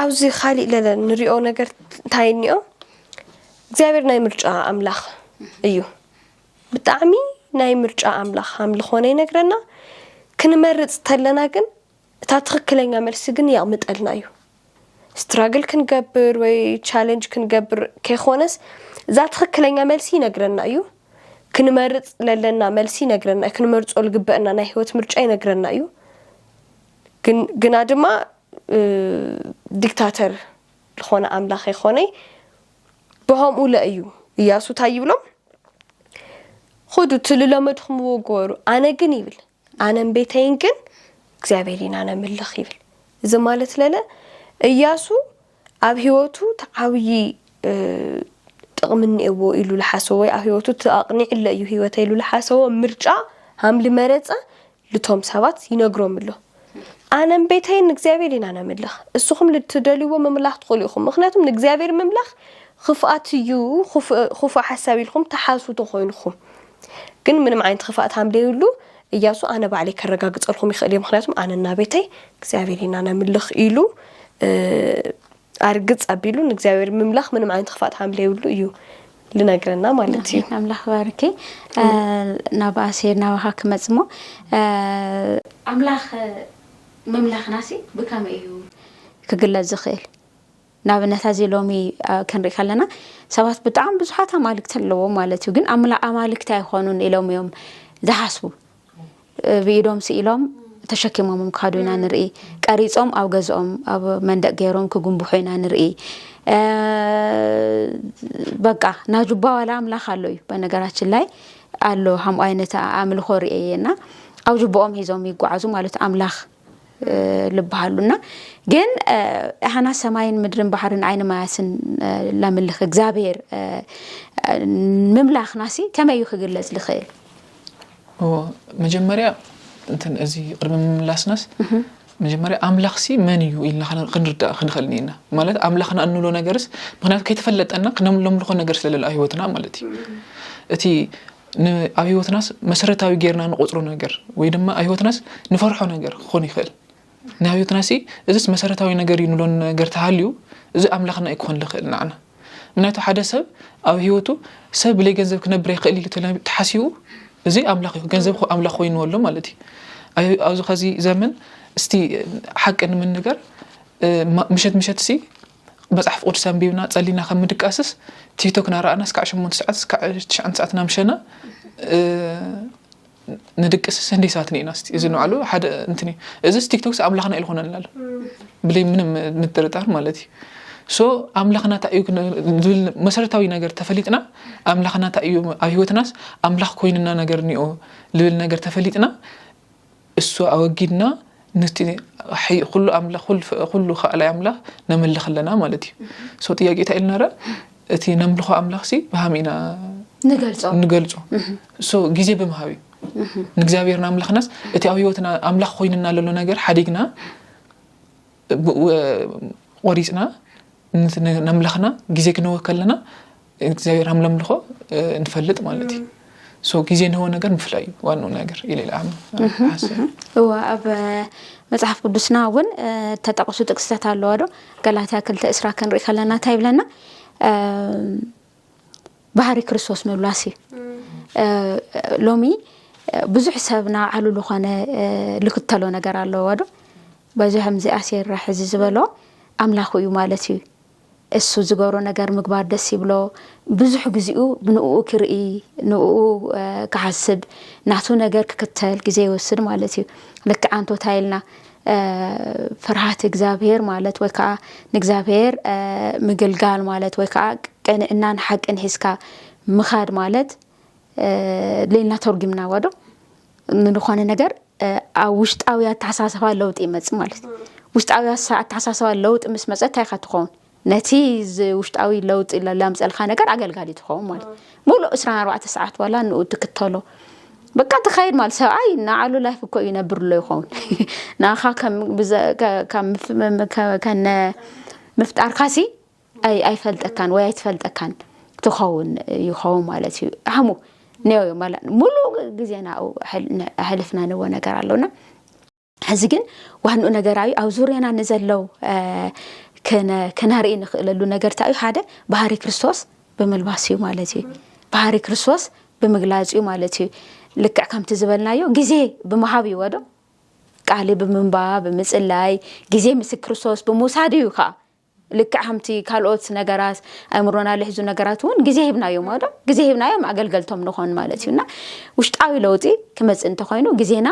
አውዚ ኻሊ ለለ ንሪኦ ነገር ታይኒኦ እግዚአብሔር ናይ ምርጫ አምላኽ እዩ ብጣዕሚ ናይ ምርጫ አምላኽ አምልኾነ ይነግረና ክንመርጽ ተለና ግን እታ ትክክለኛ መልሲ ግን ያምጠልና እዩ ስትራግል ክንገብር ወይ ቻሌንጅ ክንገብር ከኾነስ ዛ ትክክለኛ መልሲ ይነግረና እዩ ክንመርጽ ለለና መልሲ ይነግረና ክንመርጾ ልግበእና ናይ ህይወት ምርጫ ይነግረና እዩ ግን ድማ ዲክታተር ለኾነ አምላኽ ይኾነ በሆም ለእዩ ኢያሱ ታይብሎም ኹዱ ትልለመድኹም ወጎሩ አነ ግን ይብል አነም ቤተይን ግን እግዚአብሔር ኢና ነምልኽ ይብል እዚ ማለት ለለ ኢያሱ አብ ህይወቱ ተዓውይ ጥቅምኒእዎ ኢሉ ለሓሰቦ ወይ አብ ህይወቱ ተአቅኒዕ ለእዩ ህይወት ኢሉ ለሓሰቦ ምርጫ ሃምሊ መረጸ ልቶም ሰባት ይነግሮምሎ አነም ቤተይን እግዚአብሔር ኢና ነምልኽ እስኹም ልትደልይዎ መምላኽ ትኽእሉኹም ምክንያቱም ንእግዚአብሔር መምላኽ خفات يو خف حسابي لكم تحاسو تخوينكم ግን ምንም አይነት خفات ሃምለ ይሉ ኢያሱ አነ ባዕሌ ከረጋግጽልኩም ይخلي ምክንያቱም አነና ቤተይ እግዚአብሔርና ነምልኽ ኢሉ አርግጽ አቢሉ እግዚአብሔር መምላኽ ምንም አይነት خفات ሃምለ ይሉ እዩ ልነግረና ማለት እዩ አምላኽ ባርኪ ናባሴር ናባኻ መጽሞ አምላኽ መምላኽ ናሲ በከመ እዩ ክግለጽ ዝኽእል ናብነታ ዚሎሚ ከንሪ ካለና ሰባት በጣም ብዙሓት አማልክት አለው ማለት እዩ ግን አማልክት አይኾኑን ኢሎምዮም ዝሓስቡ ቢዶም ሲኢሎም ተሸኪሞም ካዱና ንርኢ ቀሪጾም አብ ገዝኦም አብ መንደቅ ገይሮም ክጉንቡሑና ንርኢ በቃ ናጁባ ዋላ አምላኽ አለው በነገራችን ላይ አሎ ሃም አይነት አምልኾ ርኤና አው ጁባኦም ሂዞም ይጓዙ ማለት አምላኽ ልባሉና ግን احنا ሰማይን ምድርን ባህርን አይነ ማያስን ለምልኽ እግዚአብሔር መምላኽ ናሲ ከመዩ ክግለጽ ልኽእል መጀመሪያ እንትን እዚ ቅድመ መምላስናስ መጀመሪያ አምላኽሲ መን እዩ ኢልና ክንርዳ ክንፈልኒና ማለት አምላኽና እንሎ ነገርስ ምክንያቱ ከይተፈለጠና ክነምልኾ ነገር ስለለ ህይወትና ማለት እዩ እቲ ህይወትናስ መሰረታዊ ጌርና ንቆጽሮ ነገር ወይ ድማ ህይወትናስ ንፈርሖ ነገር ኾን ይኽእል ናህይወትናሲ እዚስ መሰረታዊ ነገር ይንሎ ነገር ተሃልዩ እዚ አምላኽና ይኮን ልኽእል ናና ምክንያቱ ሓደ ሰብ ኣብ ህይወቱ ሰብ ብለይ ገንዘብ ክነብር ይኽእል ኢሉ ተሓሲቡ እዚ አምላኽ እዩ ገንዘብ አምላኽ ኮይንወሎ ማለት እዩ ኣብዚ ኸዚ ዘመን እስቲ ሓቅን ምን ነገር ምሸት ሲ መጽሐፍ ቅዱስ አንቢብና ጸሊና ከምድቃስስ ቲክቶክ ናራአና እስከ 8 ሰዓት እስከ 9 ሰዓት ናምሸና ندقس سندي ساتني ناس إذا نعلو حد أنتني إذا ستيكتوكس أملاخنا إلهون نلال بلي من نترتار مالتي سو أملاخنا تأيو مسارتاوي نجار تفليتنا أملاخنا تأيو أيوة ناس أملاخ كويننا نجار نيو لول نجار تفليتنا السو أوجدنا نستي حي كله أملاخ كله خالي أملاخ نملخ لنا مالتي سو تيجي تقلنا را تي نملخ أملاخ سي بهامينا نقلصو سو جيزي بمهاوي نجزاوير ناملاخ ناس اتي أويوتنا أملاخ خويننا للو نجار حديقنا وريسنا نملاخنا جيزيك نوكلنا نجزاوير هم نملخو نفلت مالتي سو جيزين هو نجار مفلاي وانو نجار إلى العام هو أب مصحف قدسنا ون تتقصو تقصات اللورو قالها كلت إسراء كان ريخ لنا تايب لنا بحري كريستوس مبلاسي لومي ብዙ حسابنا على لخانه لكتلو ነገር አለው ወዶ በዚህ همزي አሲር راح ዝዝበሎ አምላኹ እዩ ማለት እዩ እሱ ዝገሮ ነገር ምግባር ደስ ይብሎ ብዙ ግዚኡ ብንኡ ክርኢ ንኡ ከሐስብ ናቱ ነገር ከከተል ጊዜ ይወስድ ማለት እዩ ለካ አንቶ ታይልና ፍርሃት እግዚአብሔር ማለት ወካ ንእግዚአብሔር ምግልጋል ማለት ወካ ቀንናን ሐቅን ሂስካ ምኻድ ማለት ሌላ ተርጉምና ወዶ ንኾነ ነገር ውሽጣዊ አተሓሳሰባ ለውጥ ይመጽ ማለት ውሽጣዊ አተሓሳሰባ ለውጥ ምስ መጸት ታይኻትኾን ነቲ ውሽጣዊ ለውጥ ለምጸልኻ ነገር አገልጋሊ ትኾን ማለት ሙሉ 24 ሰዓት ዋላ ንኡ ትክተሎ በቃ ተኻይድ ማለት ሰብአይ ናዓሉ ላይፍ እኮ ይነብርሎ ይኾን ናኻ ከም ምፍጣር ካሲ አይፈልጠካን ወይ አይትፈልጠካን ትኸውን ይኸውን ማለት እዩ አህሙ ነው ማለት ሙሉ ጊዜና አህልፍና ነው ነገር አለውና ሕዚ ግን ዋኑ ነገራዊ አው ዙርያና ንዘለው ከናርኢ ንኽእለሉ ነገር ታዩ ሓደ ባህሪ ክርስቶስ በመልባስዩ ማለት እዩ ባህሪ ክርስቶስ በመግላጽዩ ማለት እዩ ልክዕ ከምቲ ዝበልናዮ ጊዜ በመሃብ ይወዶ ቃል በመንባብ በመጽላይ ጊዜ ምስ ክርስቶስ በመውሳድዩ ካ ልክዕ ከምቲ ካልኦት ነገራት አእምሮና ለሕዙ ነገራት ውን ጊዜ ሂብናዮ ማለት ጊዜ ሂብናዮ አገልገልቶም ንኾን ማለት እዩና ውሽጣዊ ለውጢ ክመጽእ እንተኾይኑ ጊዜና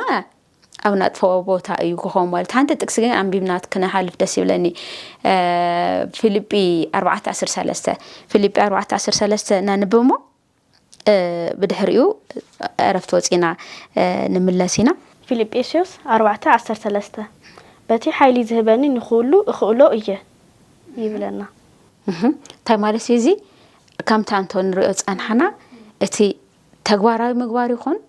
አብና ተፈወቦታ እዩ ክኾን ማለት አንተ ጥቅስ ግን አንቢብናት ከነሐልፍ ደስ ይብለኒ ፊልጵ 4:13 ፊልጵ 4:13 ናንብሞ بدحريو عرفت وصينا نملسينا فيليبيسيوس 4:13 بتي حيلي ذهبني نخولو اخولو ايه يبلنا تاي مالسيزي كم تانتون رؤيو صنحنا اتي تغباراوي مغبار يكون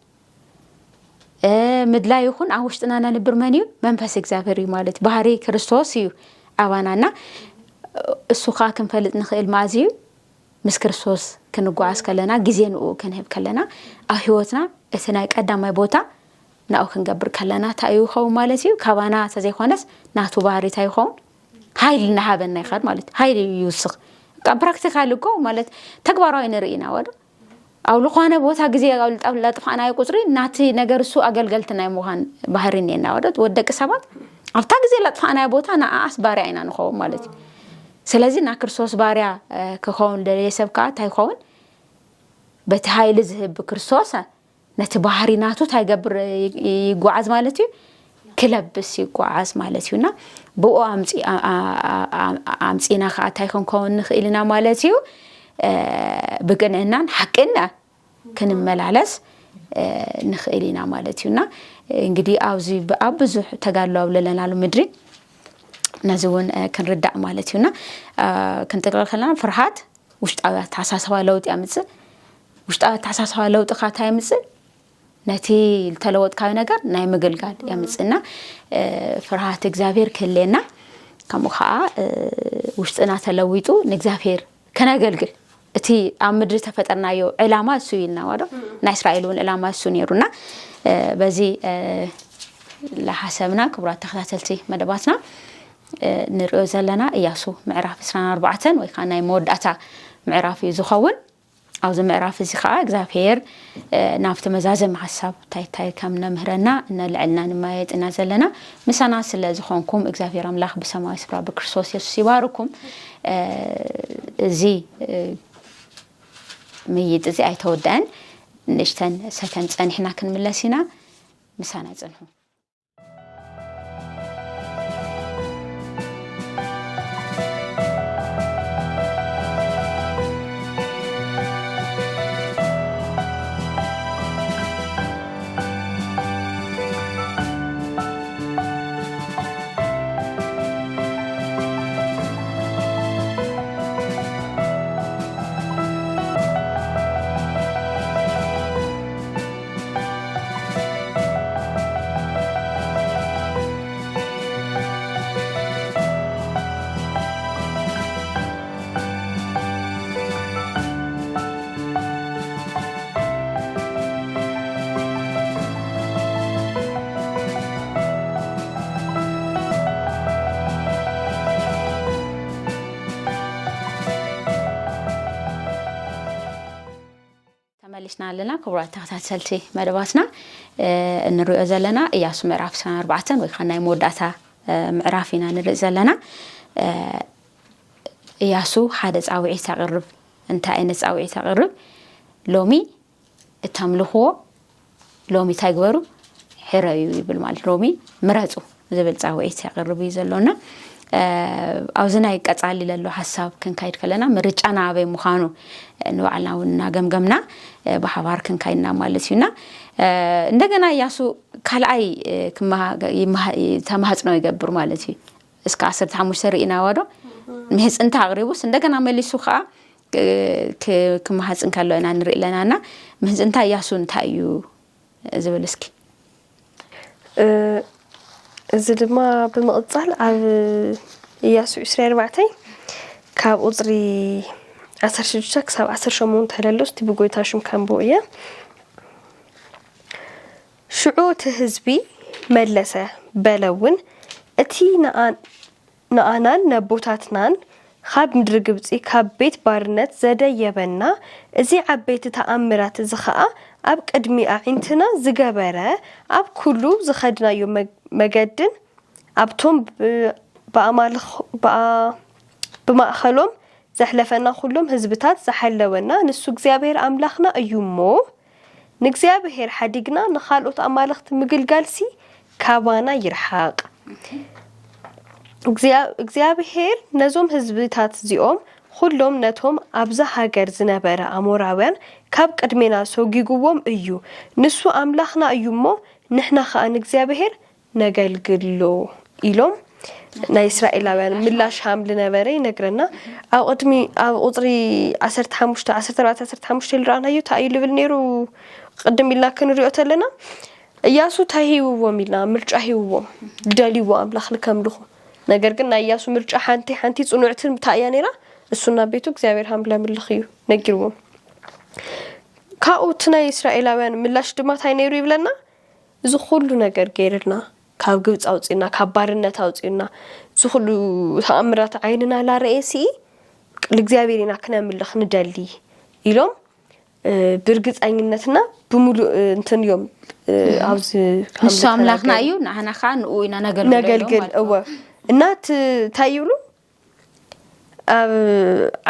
مدلا يكون اوشتنا نبر منيو منفس እግዚአብሔር ማለት ባህሪ ክርስቶስ እዩ አባናና እሱ ካከን ፈልጥ ንخيل ማዚዩ ምስ ክርስቶስ ክንጓዓስ ከለና ጊዜንኡ ክንህብ ከለና አው ህይወትና እተናይ ቀዳማይ ቦታ ናው ክንገብር ከለና ታዩ ኸው ማለት እዩ ካባና ተዘይኾነስ ናቱ ባህሪ ታይኾን ኃይል ንሃበና ይኻድ ማለት ኃይል ይውስኽ ፕራክቲካል እኮ ማለት ተግባራዊ ንርኢና ወደ አው ለኾነ ቦታ ጊዜ ለጥፋና ይቁጥሪ ናቲ ነገር እሱ አገልገልትና ይሞሃን ባህሪ ነና ወደቅ ሰባት አፍታ ጊዜ ለጥፋና ቦታ ናአስ ባሪ አይና ንኸው ማለት ስለዚህ ና ክርስቶስ ባሪያ ከሆን ለየሰብካ ታይኾን በተኃይል ዝህብ ክርስቶስ ነቲ ባህሪናቱ ታይገብር ይጓዓዝ ማለት እዩ ክለብስ ይጓዓዝ ማለት እዩና ብኦ አምጺና ታይኾን ከሆን ንኽኢልና ማለት እዩ በገነናን ሐቅና ክንመላለስ ንኽኢልና ማለት እዩና እንግዲህ አውዚ በአብዙ ተጋላው ለለናሉ ምድሪ نزون كنردع مالتيونا كنتقرر خلنا فرحات وشطاوي تحساسوا لوط يامص وشطاوي تحساسوا لوط خاتا يامص نتي التلوط كاي ነገር ናይ መገልጋል ያምጽና فرحات እግዚአብሔር ከለና ከመኻ ውሽጥና ተለዊጡ ንእግዚአብሔር ከናገልግል እቲ አምድር ተፈጠርናዮ ዕላማ እሱ ይልና ወዶ ናይ እስራኤልን ዕላማ እሱ ነሩና በዚ ለሐሰብና ክብራት ተኸታተልቲ መደባትና نرؤ زلنا إياسو معرف 24 ወይ ካናይ መወዳእታ معرف ዝኸውን أو ز معرف زخاء እግዚአብሔር ናፍተ መዛዘም ሐሳብ ታይታይ ከምነ ምህረና እንልዕልና ንማየት እና ዘለና ምሳና ስለ ዝኾንኩም እግዚአብሔር አምላኽ በሰማይ ስፍራ በክርስቶስ ኢየሱስ ይባርኩም እዚ መይጥ እዚ አይተወደን ንሽተን ሰከን ጸንሕና ክንምለሲና ምሳና ጸንሑ مالشنا لنا كبرات تحتسلتي مدباتنا نرؤ زلنا إياسو معرف 24 ويخاناي موداتا معرفينا نرؤ زلنا إياسو حادث أوعي تقرب انت أينس أوعي تقرب لومي التملخو لومي تاقبرو حرايو بالمال لومي مراتو زبل أوعي تقرب يزلونا أوزنا يقطعلي للو حساب كن كايد كلنا مرجعنا أبي مخانو نوعنا وناقمقمنا بحوار كن كايدنا مالتيونا እንደገና ኢያሱ ካልአይ ተማህጽኖ ይገብር ማለት እዩ እስከ 15 ርኢና ወዶ ምህጽንታ አቅሪቡስ እንደገና መልሱ ኸአ ከማህጽን ካለና ንርኢ ለናና ምህጽንታ ኢያሱ እንታዩ ዝብልስኪ እዚ ድማ በመቅጻል ኣብ ኢያሱ 24 ካብ ቁጽሪ 16 ክሳብ 18 ተለለስ ትብጎይታሽም ካምቦየ ሽዑት ህዝቢ መለሰ በለውን እቲ ነአናን ነቦታትናን ካብ ምድሪ ግብጺ ካብ ቤት ባርነት ዘደየበና እዚ ዓበይቲ ተአምራት እዚ ኸአ ኣብ ቅድሚ አዒንትና ዝገበረ ኣብ ኩሉ ዝኸድናዮ መገድን ኣብቶም በማእኸሎም ዘሕለፈና ኩሎም ህዝብታት ዘሐለወና ንሱ እግዚአብሔር አምላኽና እዩሞ ንእግዚአብሔር ሓዲግና ንኻልኦት አማልኽት ምግልጋልሲ ካባና ይርሓቅ እግዚአብሔር ነዞም ህዝብታት ዚኦም ሁሉም ነቶም ኣብዛ ሃገር ዝነበረ አሞራውያን ካብ ቅድሜና ሰጊጉዎም እዩ ንሱ አምላኽና እዩሞ ንሕና ኸአን እግዚአብሔር ነገልግሎ ኢሎም ናይ እስራኤላውያን ምላሽ ሃምል ነበረ ይነግረና ኣብ ቅድሚ ኣብ ቁጽሪ 15 14 15 ልራናዩ ታይሉ ብል ነይሩ ቅድም ኢልና ክንሪኦ ተለና ኢያሱ ታሂውዎም ኢልና ምርጫ ሂውዎም ልደልይዎ አምላኽ ልከምልኹ ነገር ግን ናይ ኢያሱ ምርጫ ሓንቲ ጽኑዕትን ታያ ነይራ እሱና ቤቱ እግዚአብሔር ሃምል ምልኽ እዩ ነግርዎም ካኡት ናይ እስራኤላውያን ምላሽ ድማ ታይ ነይሩ ይብለና እዚ ሁሉ ነገር ገይርና ካብ ግብጽ አውጽና ካብ ባርነት አውጽና እዚ ሁሉ ተአምራት ዓይንና ላረኤሲ ለእግዚአብሔርና ክነምልኽ ንደሊ ኢሎም ብርግጽኝነትና ብሙሉ እንትንዮም ኣብዝ ንሱ አምላኽና እዩ ንአና ኸ ንኡይና ነገልግል እወ እናት ታይብሉ ኣብ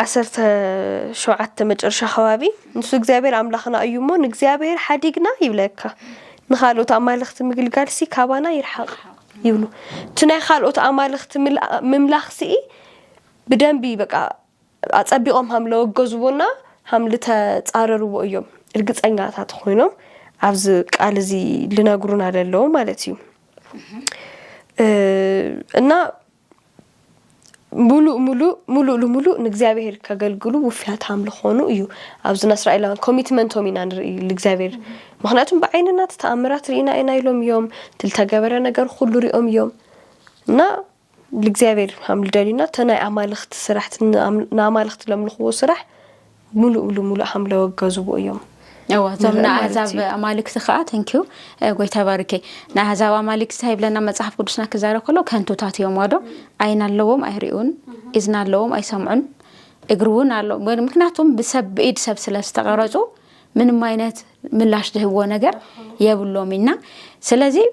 17 መጨረሻ ኸባቢ ንሱ እግዚአብሔር አምላኽና እዩሞ ንእግዚአብሔር ሓዲግና ይብለካ ንኻልኦት አማልኽት ምግልጋልሲ ካባና ይርሓቅ ይብሉ ትናይ ካልኦት አማልኽት ምምላኽሲ ብደንቢ በቃ አጸቢቆም ሃምለ ወገዝቦና ሃምለ ተጻረርዎ እዮም እርግጸኛታት ኮይኖም ኣብዝ ቃል እዚ ልነግሩና ደለው ማለት እዩ እና ሙሉ ንእግዚአብሔር ከገልግሉ ውፍያት ሃምለ ኾኑ እዩ ኣብዝና እስራኤላውያን ኮሚትመንቶም ኢና ንርኢ ለእግዚአብሔር ምክንያቱም በዓይንና ተአምራት ሪኢና ኢሎም እዮም ትልተገበረ ነገር ሁሉ ሪኦም እዮም እና ለእግዚአብሔር ሃምል ደሊና ተናይ አማልኽት ስራሕት ንአማልኽት ለምልኽዎ ስራሕ ሙሉ ሃምለ ወገዝቦ እዮም ዞምና አሕዛብ አማልክት ኸአ ታንኪዩ ጎይታ ባርኬ ናሕዛብ አማልክት ሃይብለና መጽሐፍ ቅዱስና ከዛረ ከሎ ከንቶታት እዮም ወዶ አይን አለዎም አይሪኡን እዝና አለዎም አይሰምዑን እግሩን አለው ምክንያቱም በሰብ በኢድ ሰብ ስለስተቀረጹ ምንም አይነት ምላሽ ደህዎ ነገር የብሎምና ስለዚህ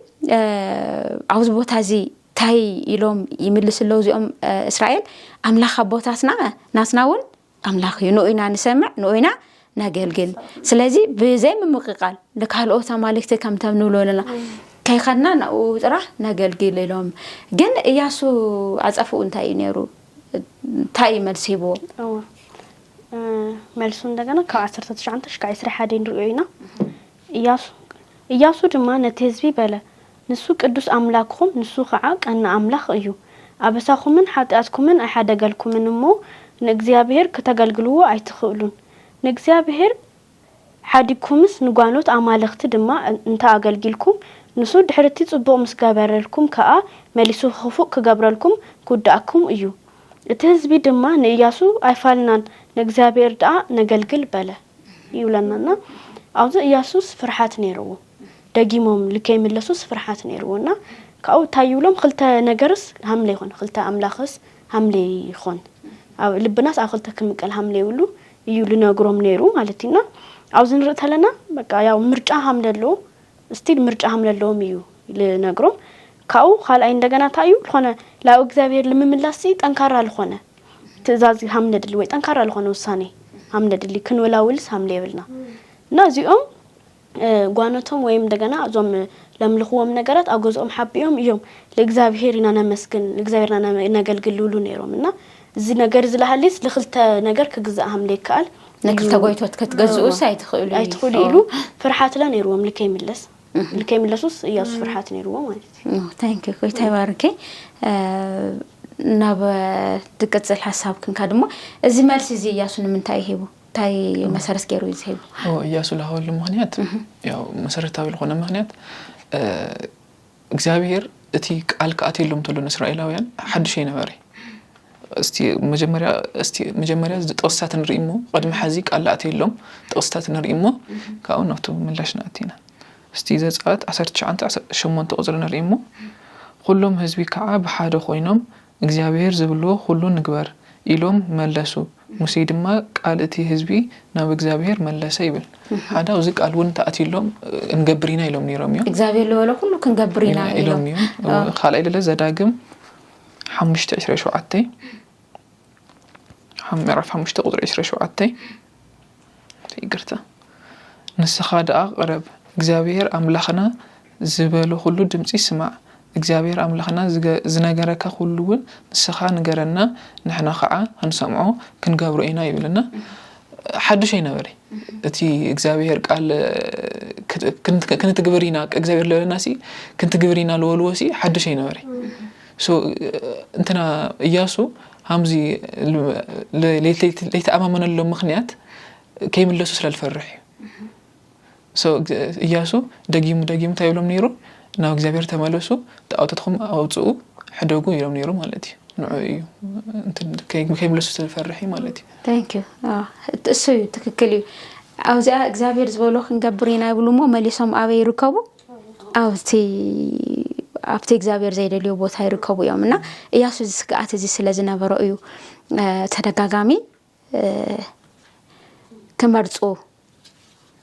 አውዝ ቦታዚ ታይ ኢሎም ይምልስለው ዚኦም እስራኤል አምላኽ አቦታትና ናስናውን አምላኽ ይኖይና ንሰምዕ ኖይና ናገልግል ስለዚህ በዘይ ምምቅቃል ለካልኦት አማልክት ከም ተምንብሎልና ከይኸና ነው ጥራ ናገልግል ኢሎም ግን ኢያሱ አጸፉ እንታይ ነሩ ታይ መልሲቦ መልሱ እንደገና ከ19 እስከ 21 ንርኡይና ኢያሱ ድማ ነቲ ህዝቢ በለ ንሱ ቅዱስ አምላክኩም ንሱ ኸዓ ቀና አምላኽ እዩ አበሳኹምን ኃጢአትኩምን አይሓደገልኩምን እሞ ንእግዚአብሔር ከተገልግልዎ አይትኽእሉን ንእግዚአብሔር ሓዲኩምስ ንጓኖት አማልኽት ድማ እንታ አገልግልኩም ንሱ ድሕርቲ ጽቡቕ ምስጋበረልኩም ከአ መሊሱ ኸፉቅ ክገብረልኩም ኩዳአኩም እዩ እቲ ህዝቢ ድማ ንኢያሱ አይፋልናን ንእግዚአብሔር ዳ ነገልግል በለ ይብለናና አውዝ ኢያሱስ ፍርሓት ነይርዎ ደጊሞም ልከይ መለሱስ ፍርሓት ነይርዎና ካው ታይብሎም ክልተ ነገርስ ሃምለ ይኹን ክልተ አምላኽስ ሃምለ ይኹን ኣብ ልብናስ አኽልተ ክምቀል ሃምለ ይብሉ እዩ ልነግሮም ነይሩ ማለትና አውዝ ንርኢ ተለና በቃ ያው ምርጫ ሃምለሎ ስቲል ምርጫ ሃምለሎም እዩ ልነግሮም ካው ኻልአይ እንደገና ታዩ ሆነ ላው እግዚአብሔር ለምምላሲ ጠንካራ አልሆነ ትእዛዝ ሃምለ ድል ወይ ጠንካራ አልሆነ ውሳኔ ሃምለ ድል ክንወላውልስ ሃምለ ይብልና እና እዚኦም ጓኖቶም ወይም እንደገና ዞም ለምልኽዎም ነገራት አጎዞም ሐቢዮም እዮም ለእግዚአብሔር ኢና ነመስግን ለእግዚአብሔርና ነገልግልሉ ነይሮምና እዚ ነገር ዝላሃሊስ ለኽልተ ነገር ከግዛእ ሃምለ ይካል نكل تقويتوت كتجزء سايت خلوا أي تخلوا إلو فرحات لا نيروم لكي ملسوس إياس فرحات نيروم مالتي تانك كوي تباركي ناب دقت الحساب كن كادمو إذا مالسي زي إياسون من تايهبو تاي مسارس كيرو يزهبو هو إياسو له المهنيات يا مسارس تابع الغنى مهنيات إخبار أتي قال كأتي لهم تلون إسرائيليين حد شيء نبري استي مجمرة توسعت نريمو قد محزيك قال أتي لهم توسعت نريمو كأو نفتو من ليش نأتينا استي زات عصرت شعنت شمون تقصر نريمو كلهم هزبي كعب حاد خوينهم إخبار زبلو كلهم نقبر إلهم ملسو مسيد ما قال أتي هزبي ناب إخبار ملسا يبل هذا وزك قالون تأتي لهم نقبرينا إلهم نيراميو إخبار لولا كله كنقبرينا إلهم خال إلى زداقم حمشت عشرة شو عتي يعرف حمشت قدر عشرة شو عتي تيقرته نسخاد أقرب إخبار أملاخنا زبالو كله دمسي سمع إخبار أملاخنا زنجرك كلون نسخا نجرنا نحنا خاء هنسمعه كنقبرينا يبلنا حد شيء نبري تي إخبار قال كنت تقبرينا إخبار للناسي كنت تقبرينا لولوسي حد شيء نبري أنتنا إياسو همزي ليت أمامنا اللي مخنيات كيم اللي سوسل الفرح إياسو دقيم تايلهم نيرو ناو إخبار تملسو تأوتتهم أوتسو حدوقو يلهم نيرو مالتي نوعي أنت كيم اللي سوسل الفرحي مالتي thank you تسوي تككلي أو زي إخبار زبالو خنقبرينا يقولوا مو مليسهم أبي يركبوا أو أبتي إخبار زي دليو بوت هاي ركبوا يومنا إياسو زسقات زي سلازنا برأيو تدقاقامي كمرتو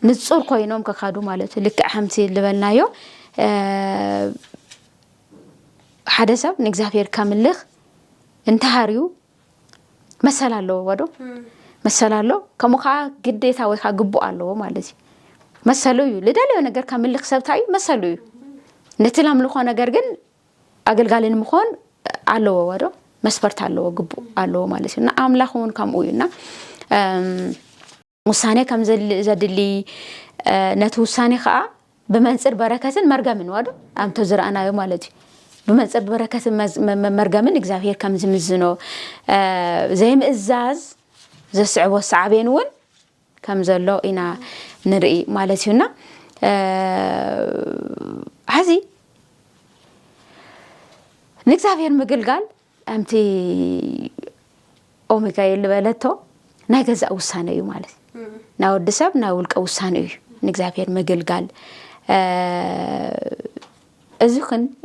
نتصور قوينهم كخادو مالتو لك أحمتي اللي بلنايو حدثة نإخبار كاملخ انتهاريو مسألة له ودو مسألة له كموقع قديتها ويخا قبو الله مالتي مسألة يو لداليو نقر كاملخ سبتايو مسألة يو نتلام لخوان أقرقن أقل قالين مخوان علو ودو مسبرت علو قبو علو مالتي نا أملاخون كام اوينا وساني كم زد اللي نتو ساني خاء بمنصر بركة مرقى من ودو أم تزر أنا يوم مالتي بمنصر بركة مرقى من إخبار كم زمزنو زي مئزاز زي صعب والصعبين ون كم زلو إنا نرئي مالتينا هذي نإخبار مقل قال أمتي أوميكا يلي بلتو ناقز أوسانة يو مالتي ناود دساب ناولك أوسانة يو نإخبار مقل قال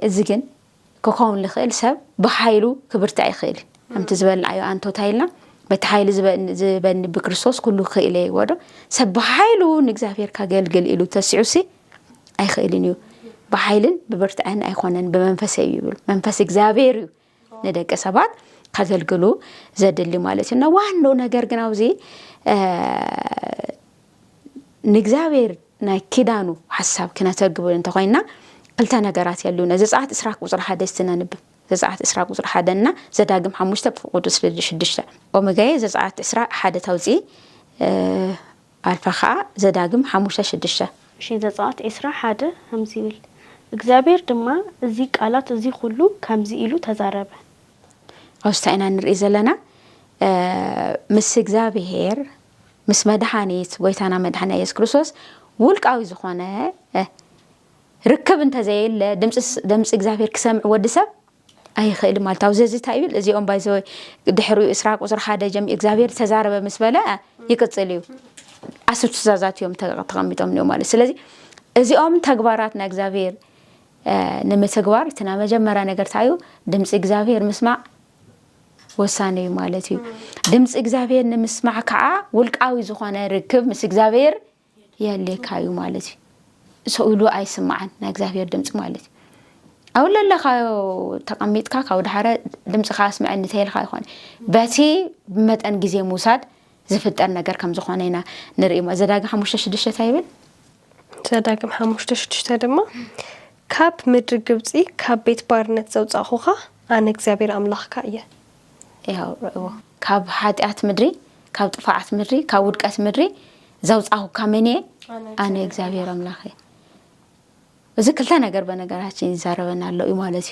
إزيكن كوكون لخيل سب بحايلو كبرتاي خيل أمتي زبال عيو أنتو تايلنا بتحايل زبان بكريستوس كله خيلي ودو سب بحايلو نإخبار كاقل إلو تسعوسي أي خيلينيو بحايلن ببرتعن أي خونن بمنفسي يبل منفس إخبار ندك سبات خذلقلو زاد اللي مالتنا وانو نجر جناوزي نإخبار ناي كدانو حساب كنا ترقبوا انت خوينا قلت نجارات يلونا زعت إسراق وزر حدا استنانب زعت إسراق وزر حدنا زداقم حموشته بقدس للشدشته ومجاي زعت إسراق حدا توزي الفخاء زداقم حموشته شدشته شين زعت إسراق حدا همزيل إخبار دما زيك آلات زي خلو كمزي إلو تزاربه أستعنا نرئيز لنا مس إخبار مس مدحانيت ويتانا مدحانا يس كريستوس ولك أو زخانة ركب انت زي دمس إخبار كسامع ودسب أي خيل مال توزيزي تايبل زي أم بايزوي دحرو إسراق وصر حدا جمع إخبار تزاربه مسبلا يكتسليو أسو تزازات يوم تغميتهم نيوم مالي سلازي زي أم تقباراتنا إخبار نمي تقبار تنام جمرا نقر تايو دمس إخبار مسمع وساني مالتي دمس إخبار نمسمع كعا ولقاوي زخانة ركب مس إخبار يلي كايو مالتي سؤالو أي سمعن إخبار دمس مالتي أولا لا خايو تقميت كاكا ودحارة دمس خاص مع النتايل خايو خاني باتي بمتأن جزي موساد زفتر نقر كم زخانينا نرئي ما زداق حموشة شدشة تايبل زداق حموشة شدشة دما كاب مدر قبزي كاب بيت بارنت زوز أخوها عن إخبار أملاخ كاية يا كاب حاتيات مدري ካብ ጥፋዓት ምድሪ ካብ ውድቀት ምድሪ ዘውፃሁካ መን ኣነ እግዚአብሔር አምላክ እዚ ክልተ ነገር በነገራችን ይዛረበና አለው ማለት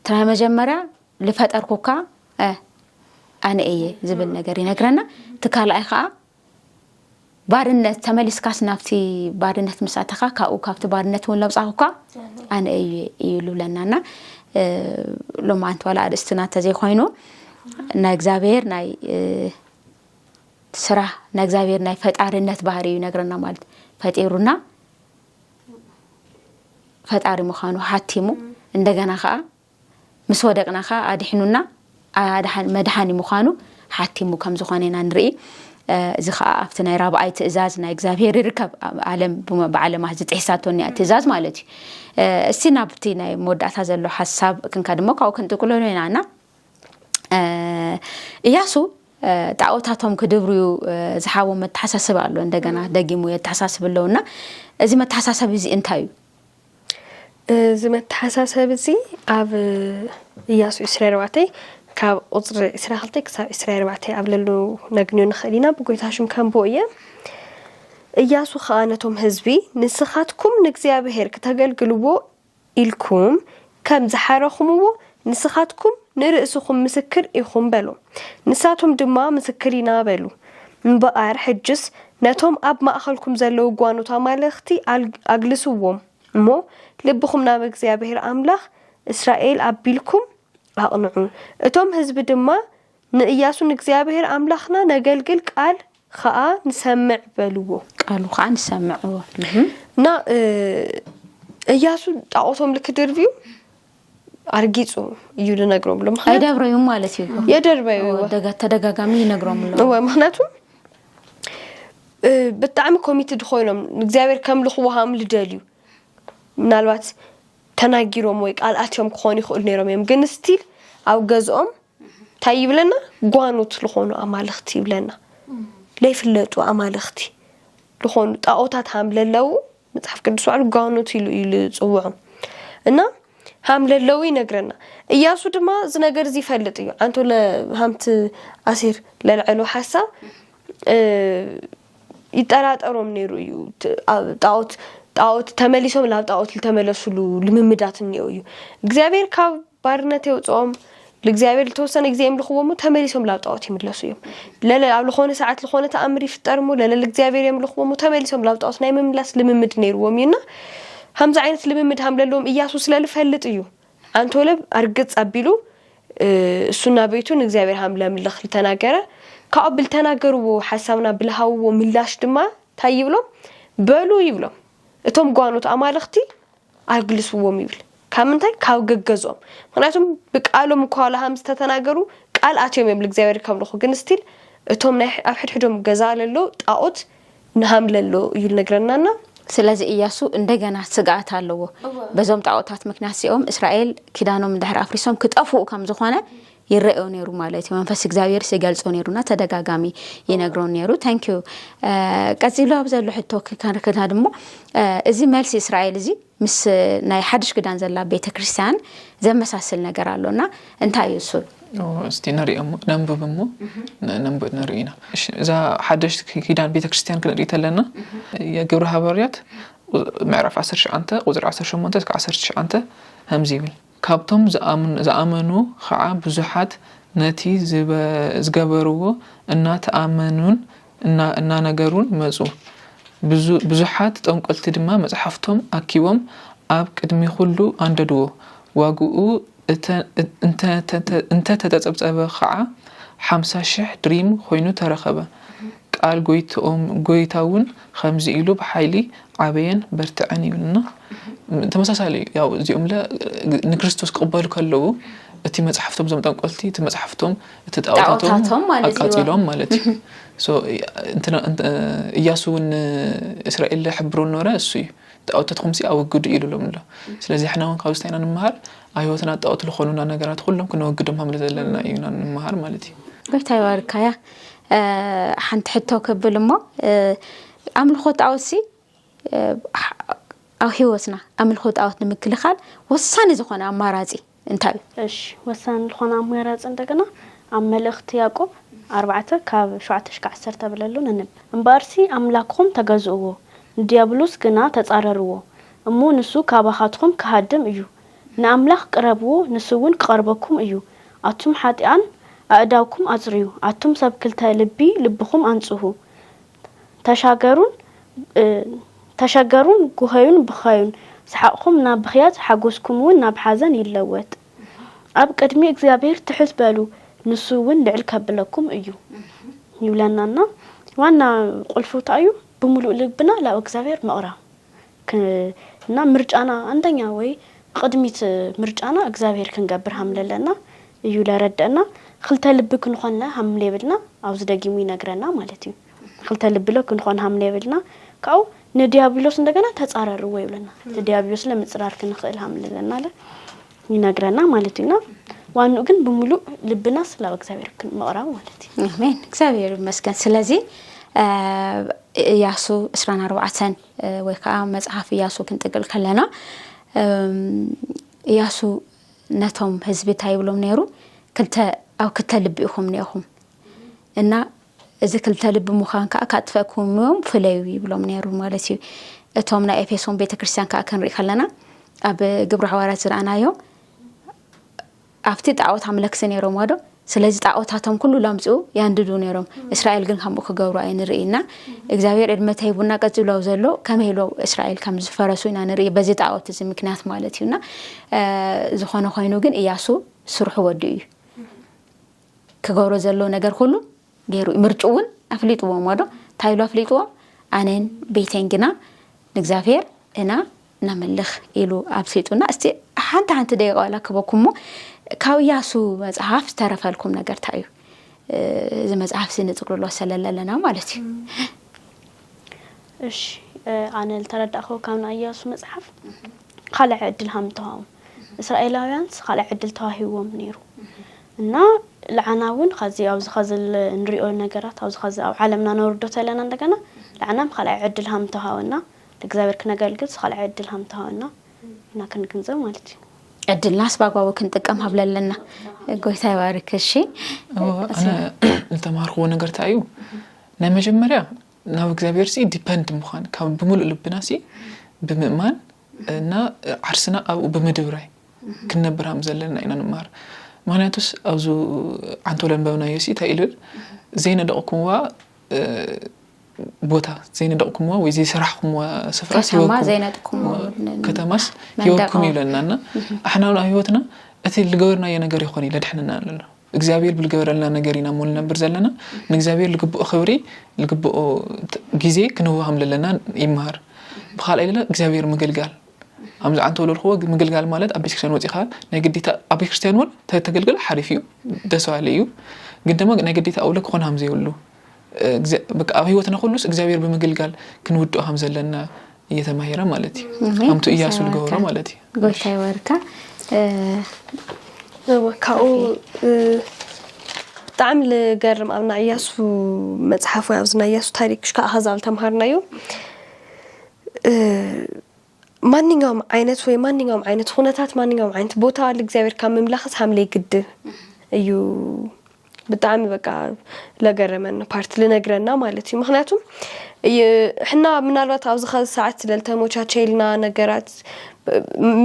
ትራይ መጀመሪያ ለፈጠርኩካ ኣነ እየ ዝብል ነገር ይነግረና ተካልኣይ ኸዓ ባርነት ተመልስካስ ናፍቲ ባርነት ምሳተኻ ካኡ ካብቲ ባርነት ወን ለብጻሁካ ኣነ እየ ይሉለናና ሎማንት ወላ አድስትና ተዘይ ኮይኑ ናይ እግዚአብሔር ናይ ስራ ናይ እግዚአብሔር ናይ ፈጣሪነት ባህሪ ይነግረና ማለት ፈጢሩና ፈጣሪ መኻኑ ሓቲሙ እንደገና ኸዓ ምስ ወደቅና ኸዓ አድሕኑና መድሓኒ መኻኑ ሓቲሙ ከም ዝኾነና ንርኢ እዚ ኸዓ ኣብቲ ናይ ራብዓይ ትእዛዝ ናይ እግዚአብሔር ይርከብ ዓለም ብዓለማት ዝጥሕሳቶኒ ትእዛዝ ማለት እዩ እስቲ ናብቲ ናይ መወዳእታ ዘሎ ሐሳብ ክንከድሞ ካው ክንጥቁለሎናና ኢያሱ ጣዖታቶም ክድብሩ ዝሓቦ መተሐሳሰብ አሎ እንደገና ደጊሙ የተሐሳሰብለውና እዚ መተሐሳሰብ እዚ እንታይ እዚ መተሐሳሰብ እዚ ኣብ ኢያሱ 24 ካብ ቁጥሪ 22 ክሳብ 24 ኣብለሉ ነግኒዮ ንኽእሊና ብጎይታሽም ከምቦየ ኢያሱ ኻነቶም ህዝቢ ንስኻትኩም ንእግዚአብሔር ከተገልግልዎ ኢልኩም ከም ዝሓረኹምዎ ንስኻትኩም ንርእስኹም ምስክር ኢኹም በሉ ንሳቶም ድማ ምስክሪና በሉ እምበኣር ሕጅስ ነቶም ኣብ ማእኸልኩም ዘለው ጓኖታ ማለኽቲ ኣግልስዎም እሞ ልብኹም ናብ እግዚአብሔር አምላኽ እስራኤል አቢልኩም አቅንዑ እቶም ህዝብ ድማ ንኢያሱ ንእግዚአብሔር አምላኽና ነገልግል ቃል ኸዓ ንሰምዕ በልዎ ቃሉ ኸዓ ንሰምዕዎ እና ኢያሱ ጣዖቶም ልክድርቢው አርጊጹ እዩ ልነግሮም ሎም አይደብረዩ ማለት እዩ የደርበዩ ተደጋጋሚ ይነግሮም ሎ ምክንያቱም በጣም ኮሚትድ ኾይኖም እግዚአብሔር ከም ልኽወሃም ልደልዩ ምናልባት ተናጊሮም ወይ ቃልአትዮም ክኾኑ ይኽእል ነይሮም እዮም ግን ስቲል ኣብ ገዝኦም ታይ ይብለና ጓኖት ልኾኑ አማልኽቲ ይብለና ለይፍለጡ አማልኽቲ ልኾኑ ጣዖታት ሃምለለው መጽሐፍ ቅዱስ ዋዕሉ ጓኖት ኢሉ ይጽውዑ እና ሃምለለው ይነግረና ኢያሱ ድማ እዚ ነገር እዚ ይፈልጥ እዩ አንቶ ለሃምት አሲር ለልዕሉ ሐሳብ ይጠራጠሮም ነይሩ እዩ ጣዖት ተመሊሶም ላብ ጣዖት ልተመለሱሉ ልምምዳት እንየው እዩ እግዚአብሔር ካብ ባርነት የውጾም ለእግዚአብሔር ተወሰነ ጊዜ የምልኽዎሙ ተመሊሶም ላብ ጣዖት ይምለሱ እዮም ለለ ኣብ ለኾነ ሰዓት ለኾነ ተአምር ይፍጠርሙ ለለ እግዚአብሔር የምልኽዎሙ ተመሊሶም ላብ ጣዖት ናይ መምላስ ልምምድ ነይሩዎም ይና همز عينت لممد هم لهم إياسو سلال فلت إيو أنتو لب أرجت أبيلو السنة بيتون إخزابير هم لهم الخل تناجرة كقبل تناجروا وحسبنا بالهوا وملاش دما تايبلهم بلو يبلهم توم قانوت أمالختي أجلسوا وميبل كمن تاي كاو جزهم خلاتهم بقالهم كوالا هم تتناجروا قال أتيهم يبل إخزابير كم لخو جنستيل توم نح أحد حدهم جزال اللو تأوت نهم للو يلنجرنانا ስለዚህ ኢያሱ እንደገና ስጋት አለው በዞም ጣዖታት ምክንያቱም እስራኤል ኪዳኖም እንደህር አፍሪሶም ከጠፉ ከም ዝኾነ ይረአው ነሩ ማለት መንፈስ እግዚአብሔር ሲገልጾ ነሩና ተደጋጋሚ ይነግረው ነሩ ታንክ ዩ ቀጽሎ አብዘሉ ሕቶ ከርከና ደሞ እዚ መልስ እስራኤል እዚ ምስ ናይ ሓድሽ ኪዳን ዘላ ቤተክርስቲያን ዘመሳሰል ነገር አለውና እንታይ እሱ استناريهم ننببمو ننبب نرينا إذا حدش كيدان بيت كريستيان كنا ريتلنا يجبرها بريات معرف عصرش أنت وزر عصرش ما أنت كعصرش أنت هم زيبل كابتم زأمنوا خعاب بزحات نتي زجبروه إن تأمنون إن نجارون مزو بزحات تم قلت دما مزحفتهم أكيوم أب كدمي خلو عنددو واجو انت تتبصب خعا 50,000 دريم خوينو ترخبه قال ጎይታውን خمز ኢሉ በኃይሊ ዓበየን በርትዓኒውና ተመሳሳሊ ያው እዚኦም ለክርስቶስ ቀበሉ ከለው እቲ መጽሐፍቶም ዘምጣን ቆልቲ እቲ መጽሐፍቶም እቲ ጣዖታቶም አቃጺሎም ማለት ሶ እንትና ኢያሱን እስራኤል ለሕብሩ ኖረ እሱ ጣዖታትኩም ሲአወግዱ ይሉሎም ነው ስለዚህ احنا ካውስታይና እንማር አይወትና ጣዖት ለሆኑና ነገራት ሁሉም ከነወግደም ሀምለ ዘለና ይና እንማር ማለት እዩ በታይ ወርካያ حنت حتى كبلما أمل خط أوسي أو هيوسنا أمل خط أوت نمكل خال وصان زخنا أماراتي انتبه إيش وصان خنا أمارات عندنا عمل اختياقب 4 ካብ 7-10 ተብለሉ ነንብ እምባርሲ አምላክኩም ተገዝኡዎ ዲያብሎስ ግና ተጻረርዎ እሙ ንሱ ካባኻትኩም ከሃድም እዩ ንአምላክ ቅረብዎ ንሱውን ቅርበኩም እዩ አቱም ሓጢአን አእዳውኩም አጽሪዩ አቱም ሰብ ክልተ ልቢ ልብኩም አንጽሁ ተሻገሩን ጉኸዩን ብኸዩን ሰሓቅኩም ናብ ብኽያት ሓጎስኩምውን ናብ ሓዘን ይለወጥ ኣብ ቅድሚ እግዚአብሔር ትሕት በሉ ንሱውን ልዕል ከብለኩም እዩ ይብለናና ዋና ቁልፉታ እዩ بملؤ لبنا لا እግዚአብሔር مقرا كنا مرجانا عندنا ወይ قدميت مرجانا እግዚአብሔር كنغبر حمللنا እዩ ለረደና خلت لب كنخنا حمل يبلنا አውዝ ደጊሙ ይነግረና ማለት እዩ خلت لب له كنخون حمل يبلنا ካው ነዲያብሎስ እንደገና ተጻረሩ ወይ ብለና ለዲያብሎስ ለምጽራር كنخል حمللنا አለ ይነግረና ማለት ነው ዋኑ ግን بملؤ لبنا ስለ እግዚአብሔር مقرا ማለት እዩ አሜን እግዚአብሔር ይመስገን ስለዚህ ኢያሱ 24 ወይ ከዓ መጽሐፍ ኢያሱ ክንጥቅል ከለና ኢያሱ ነቶም ህዝብ ታይብሎም ነይሩ ክልተ ልብ ኢኹም ነይኹም እና እዚ ክልተ ልብ ሙኻን ከዓ ካጥፈኩም ፍለዩ ይብሎም ነይሩ ማለት እዩ እቶም ናይ ኤፌሶን ቤተክርስቲያን ከዓ ክንርኢ ከለና ኣብ ግብረ ሐዋርያት ዝራእናዮ ኣፍቲ ጣዖት አምለክስ ነይሮም ወዶ ስለዚህ ጣዖታቶም ኩሉ ላምጹ ያንድዱ ነይሮም እስራኤል ግን ከምኡ ክገብሩ አይንርኢና እግዚአብሔር እድመተ ይቡና ቀጽለው ዘሎ ከመሄሎ እስራኤል ከም ዝፈረሱ ኢና ንርኢ በዚ ጣዖት እዚ ምክንያት ማለት ይውና ዝኾነ ኮይኑ ግን ኢያሱ ስርሑ ወዲ እዩ ክገብሩ ዘሎ ነገር ሁሉ ገይሩ ምርጭውን አፍሊጥዎ ወዶ ታይሎ አፍሊጥዎ አነን ቤቴንግና እግዚአብሔር እና ናመልኽ ኢሉ አብሲጡና እስቲ ሓንተ ደቂቃ ለከበኩሞ ካው ኢያሱ መጽሐፍ ተረፈልኩም ነገር ታዩ እዚ መጽሐፍ ሲንጥቅልሎ ሰለለለና ማለት እዩ እሺ አነል ተረዳኸው ካውና ኢያሱ መጽሐፍ خلع عدل همتهم እስራኤላውያን خلع عدل ተዋሂዎም ነይሩ እና ለዓናውን خزي አውዝ خزل እንሪኦ ነገራት አውዝ خز አው ዓለምና ነውርዶ ተለና እንደገና ለዓናም خلع عدل همتهውና ለእግዚአብሔር ከነገልግል خلع عدل همتهውና እና ከንግንዘው ማለት እዩ عدل ناس باقوا كنت كم هبللنا قلت هاي وارك الشيء أنا التمارخو نقدر تعيو نما جمرة ناو إخبار سي depend مخان كم بملؤ لبناسي بمؤمن نا عرسنا أو بمدوري كنا برام زلنا إنا نمار ما ناتوس أوزو عنتولن بونا يسي تايلر زين دقكوا بوتا زين دقكوا ويزي سرحكم وسفرات كتما زين دقكوا كتماس يوكم يلنا احنا هيوتنا اتي لغورنا ينغر يخوني لدحنا لنا እግዚአብሔር بالغورنا ነገሪና ሞል ነበር ዘለና ንእግዚአብሔር ልግብኦ ኽብሪ ልግብኦ ጊዜ ክንውሃም ለለና ይማር በኻል አይደለ እግዚአብሔር መገልጋል አምዝ አንተ ወለልኹ መገልጋል ማለት አቤት ክርስቲያን ወጪኻ ናይ ግዴታ አቤት ክርስቲያን ወል ተገልግል حريف እዩ ደሰዋለዩ ግን ደሞ ናይ ግዴታ አውለክ ኾን ሃምዘ ይውሉ በቃ ህይወትና ሁሉስ እግዚአብሔር በመገልጋል ክንውደው ሃም ዘለና እየተማየረ ማለት እዩ አምቱ ኢያሱ ልገወራ ማለት እዩ ጎይታይ ወርካ ወካው ጣዕም ለገርም አብና ኢያሱ መጽሐፉ ያውዝና ኢያሱ ታሪክሽ ከአዛል ተማርናዩ ማንኛውም አይነት ሁነታት ማንኛውም አይነት ቦታ ለእግዚአብሔር ካመምላኽስ ሐምሌ ግድ እዩ በጣም በቃ ለገረመን ፓርት ለነግረና ማለት ነው ምክንያቱም እحنا ምናልባት አውዝ ሰዓት ለልተሞቻቸልና ነገራት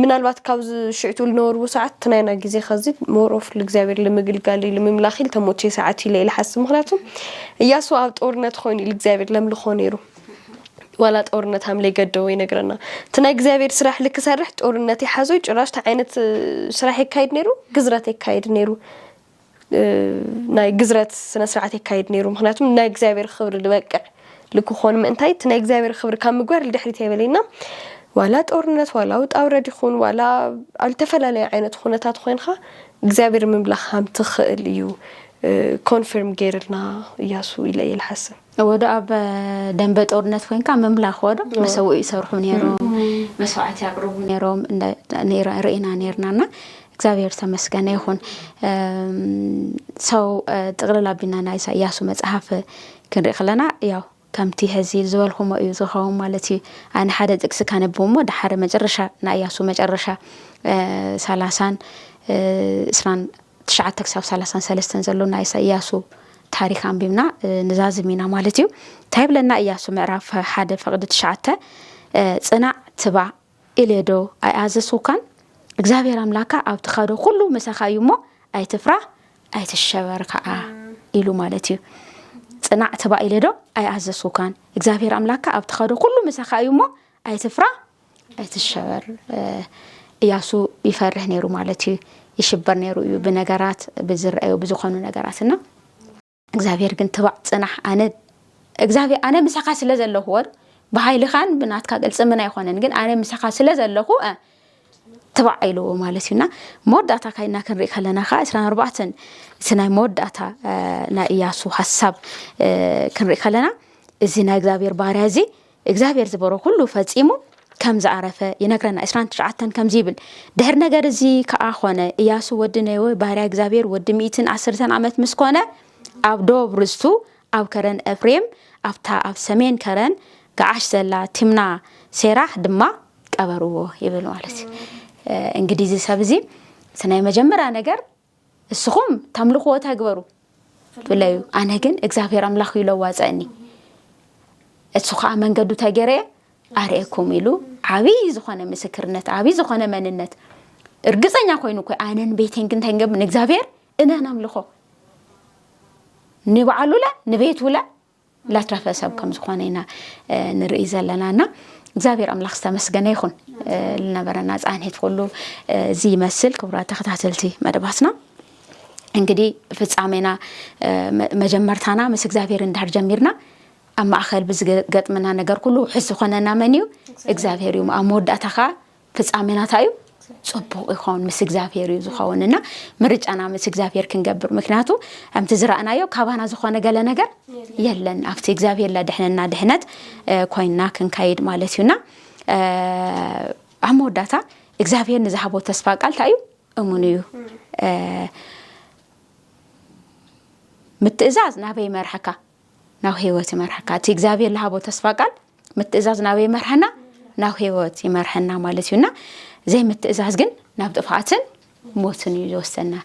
ምናልባት ካብዝ ሽዕቱል ኖርቡ ሰዓት ተናይና ጊዜ ኸዚ ሞሮፍ ለእግዚአብሔር ለመገልጋል ለመምላኺል ተሞቼ ሰዓት ይለይል ሐስብ ምክንያቱም ኢያሱ ኣብ ጦርነት ኾይኑ ለእግዚአብሔር ለምልኾ ነይሩ ወላ ጦርነት አምለ ገደው ይነግረና ተና እግዚአብሔር ስራሕ ለከሰርሕ ጦርነት ይሐዞይ ጭራሽ አይነት ስራሕ ይካይድ ነይሩ ግዝረት ይካይድ ነይሩ ናይ ግዝረት ስነ ስርዓት ይካይድ ነይሩ ምክንያቱም ናይ እግዚአብሔር ኽብር ልበቅዕ ልኩኾን ምንታይ ተና እግዚአብሔር ኽብር ካምጓር ለድሕሪት ይበለና ወላ ጦርነት ወላ ውጣውረድ ይኹን ወላ አልተፈላለየ አይነት ኹነታት ኾይንኻ እግዚአብሔር መምላኽም ትኽእል እዩ ኮንፈርም ገይርና ኢያሱ ይለይል ሐሰብ ወደ አብ ደንበ ጦርነት ወንካ መምላኽ ወደ መሰው ይሰርሑ ነይሮም መስዋዕት ያቅርቡ ነይሮም ርኢና ነርናና እግዚአብሔር ተመስገነ ይሁን ሰው ጥቅልላ ቢናና ኢያሱ መጽሐፍ ክንርኢ ከለና ያው ከምቲ ህዚ ዝበልኹሞ እዩ ዝኸውን ማለት እዩ አነ ሓደ ጥቅስ ካነበሞ ድሓረ መጨረሻ ና ኢያሱ መጨረሻ 30 29 ክሳብ 33 ዘሎ ናይ ኢያሱ ታሪክ አንቢምና ንዛዝሚና ማለትዩ ታይብለና ኢያሱ ምዕራፍ 1 ፈቅድ 9 ጽናዕ ትባ ኢሌዶ አያዘሱካን እግዚአብሔር አምላካ ኣብ ተኻዶ ሁሉ መሰኻዩሞ አይትፍራ አይትሸበር ከዓ ኢሉ ማለትዩ ጽናዕ ትባ ኢሌዶ አያዘሱካን እግዚአብሔር አምላካ ኣብ ተኻዶ ሁሉ መሰኻዩሞ አይትፍራ አይትሸበር ኢያሱ ይፈርህ ነሩ ማለትዩ ይሽበር ነሩ በነገራት በዝርአዩ ብዙኾኑ ነገራትና እግዚአብሔር ግን ትባ ጽናሕ አነ እግዚአብሔር አነ መሰኻ ስለዘለሁ ወር በኃይልኻን ብናትካ ገልጽ ምን አይሆነን ግን አነ መሰኻ ስለዘለሁ ተባይሎ ማለትዩና ሞዳታ ካይና ክንሪ ከለና 14 ስናይ ሞዳታ ና ኢያሱ ሐሳብ ክንሪ ከለና እዚ ና እግዚአብሔር ባሪያዚ እግዚአብሔር ዝበሮ ሁሉ ፈጺሙ ከም ዘዓረፈ ይነግረና 29 ከም ዚብል ድህር ነገር እዚ ከአ ኾነ ኢያሱ ወድነይ ወይ ባሪያ እግዚአብሔር ወድ 110 ዓመት ምስኮነ ኣብ ዶብ ርስቱ ኣብ ከረን ኤፍሬም ኣብታ ኣብ ሰሜን ከረን ጋዓሽ ዘላ ቲምና ሴራህ ድማ ቀበርዎ ይብል ማለት እንግዲህ እዚ ሰብዚ ስናይ መጀመሪያ ነገር እስኹም ታምልኹ ወታግበሩ ብለዩ አነ ግን እግዚአብሔር አምላኽ ይለዋጸኒ እሱኻ መንገዱ ተገረ አርኤኩም ኢሉ አቢ ዝኾነ ምስክርነት አቢ ዝኾነ መንነት እርግጸኛ ኮይኑ ኮይ አነን ቤቴን ግን ተንገብ ንእግዚአብሔር እነና አምልኾ ንባዓሉላ ንቤቱላ ላትረፈሰብ ከም ዝኾነና ንርኢ ዘለናና እግዚአብሔር አምላኽ ተመስገነ ይኹን ለነበረና ጻንሄት ሁሉ እዚ ይመስል ክብራ ተከታተልቲ መደባትና እንግዲህ ፍጻሜና መጀመርታና ምስ እግዚአብሔር እንዳር ጀሚርና ኣብ ማእኸል ብዝገጥመና ነገር ሁሉ ሕስ ኾነና መንዩ እግዚአብሔር እዩ አሞዳታኻ ፍጻሜና ታዩ ጽቡቕ ይኹን ምስ እግዚአብሔር እዩ ዝኸውንና ምርጫና ምስ እግዚአብሔር ክንገብር ምክንያቱ አምቲ ዝራእናዮ ካባና ዝኾነ ገለ ነገር የለን ኣብቲ እግዚአብሔር ለድሕነና ድሕነት ኮይና ክንካይድ ማለት እዩና አሞዳታ እግዚአብሔር ንዝሃቦ ተስፋ ቃል ታዩ እሙን እዩ ምትእዛዝ ናበይ መርሐካ ናው ህይወት ይመርሐካ እቲ እግዚአብሔር ለሃቦ ተስፋ ቃል ምትእዛዝ ናበይ መርሐና ናው ህይወት ይመርሐና ማለት እዩና زي متأزاز جن نبدأ فاتن موتن يجوستنا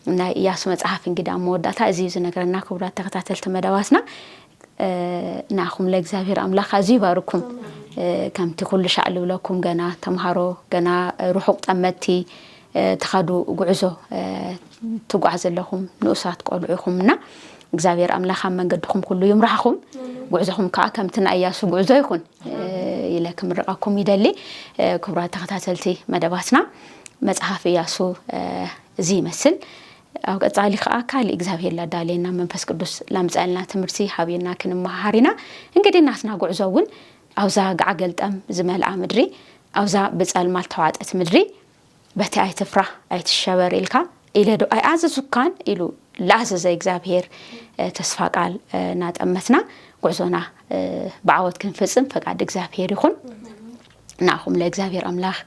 نا إياس متعرف إن قدام مودة عزيز نقرنا كبرات تقطعت التمدواسنا ناخم لإجزاهير أملاك عزيز باركم كم تقول شعلوا لكم جنا تمهروا جنا روحوا تأمتي تخدوا جعزوا تجعز لهم نقصات قلوبكمنا إجزاهير أملاك من قدكم كل يوم راحهم جعزهم كعكم تنأياس جعزوا يكون إلىكم رأكم يدلي كبرات تقطعتلتي مدباتنا متحف ياسو زي مثل أو تعليق أكل إجزاهير لا دالينا من بس قدوس لمزالنا تمرسي حبينا كن مهارنا إنقدي الناس ناقو عزون أو زاق عقلت أم زمال عمدري أو زاق بسأل مال توعد أتمدري بتي أي تفرح أي تشاور إلكا إلى دو أي عزز سكان إلو لعزز إجزاهير تسفاق على نات أمتنا وعزونا بعوض كنفسم فقعد إجزاهير يخون ناخم لإجزاهير أملاخ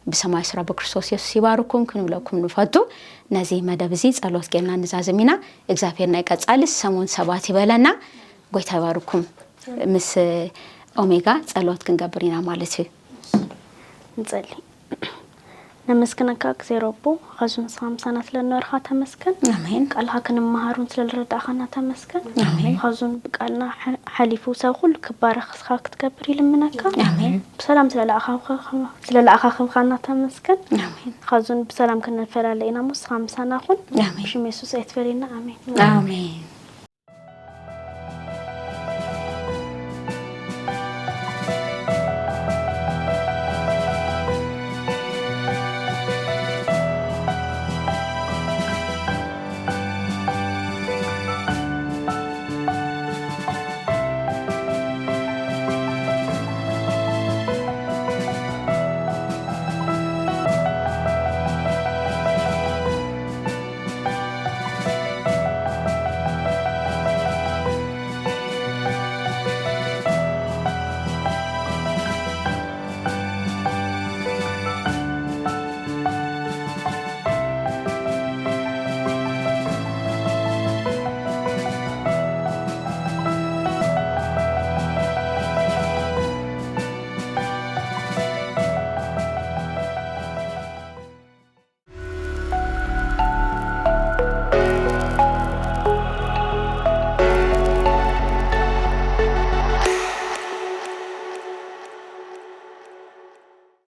بسماء سراب كريستوس يسوع يبارككم كنوا لكم نفضوا نزي مدبزيز الله سجلنا نزازمينا إجزاهير نايكات أليس سمون سباتي بلنا قوي تبارككم مس أوميغا الله كنجبرينا مالتي نزلي نمسكنك كزيروبو خزون صام سنة للنور خاتم مسكن آمين قالها كنا مهارون سلالرد أخنا تمسكن آمين خزون بقالنا حليفو ساقول كبار خسخاك تكبري لمنك آمين بسلام سلالأخا خمخانا تمسكن آمين خزون بسلام كنا نفرع لينا مس 5 سنة خون آمين شو ميسوس يتفرينا آمين آمين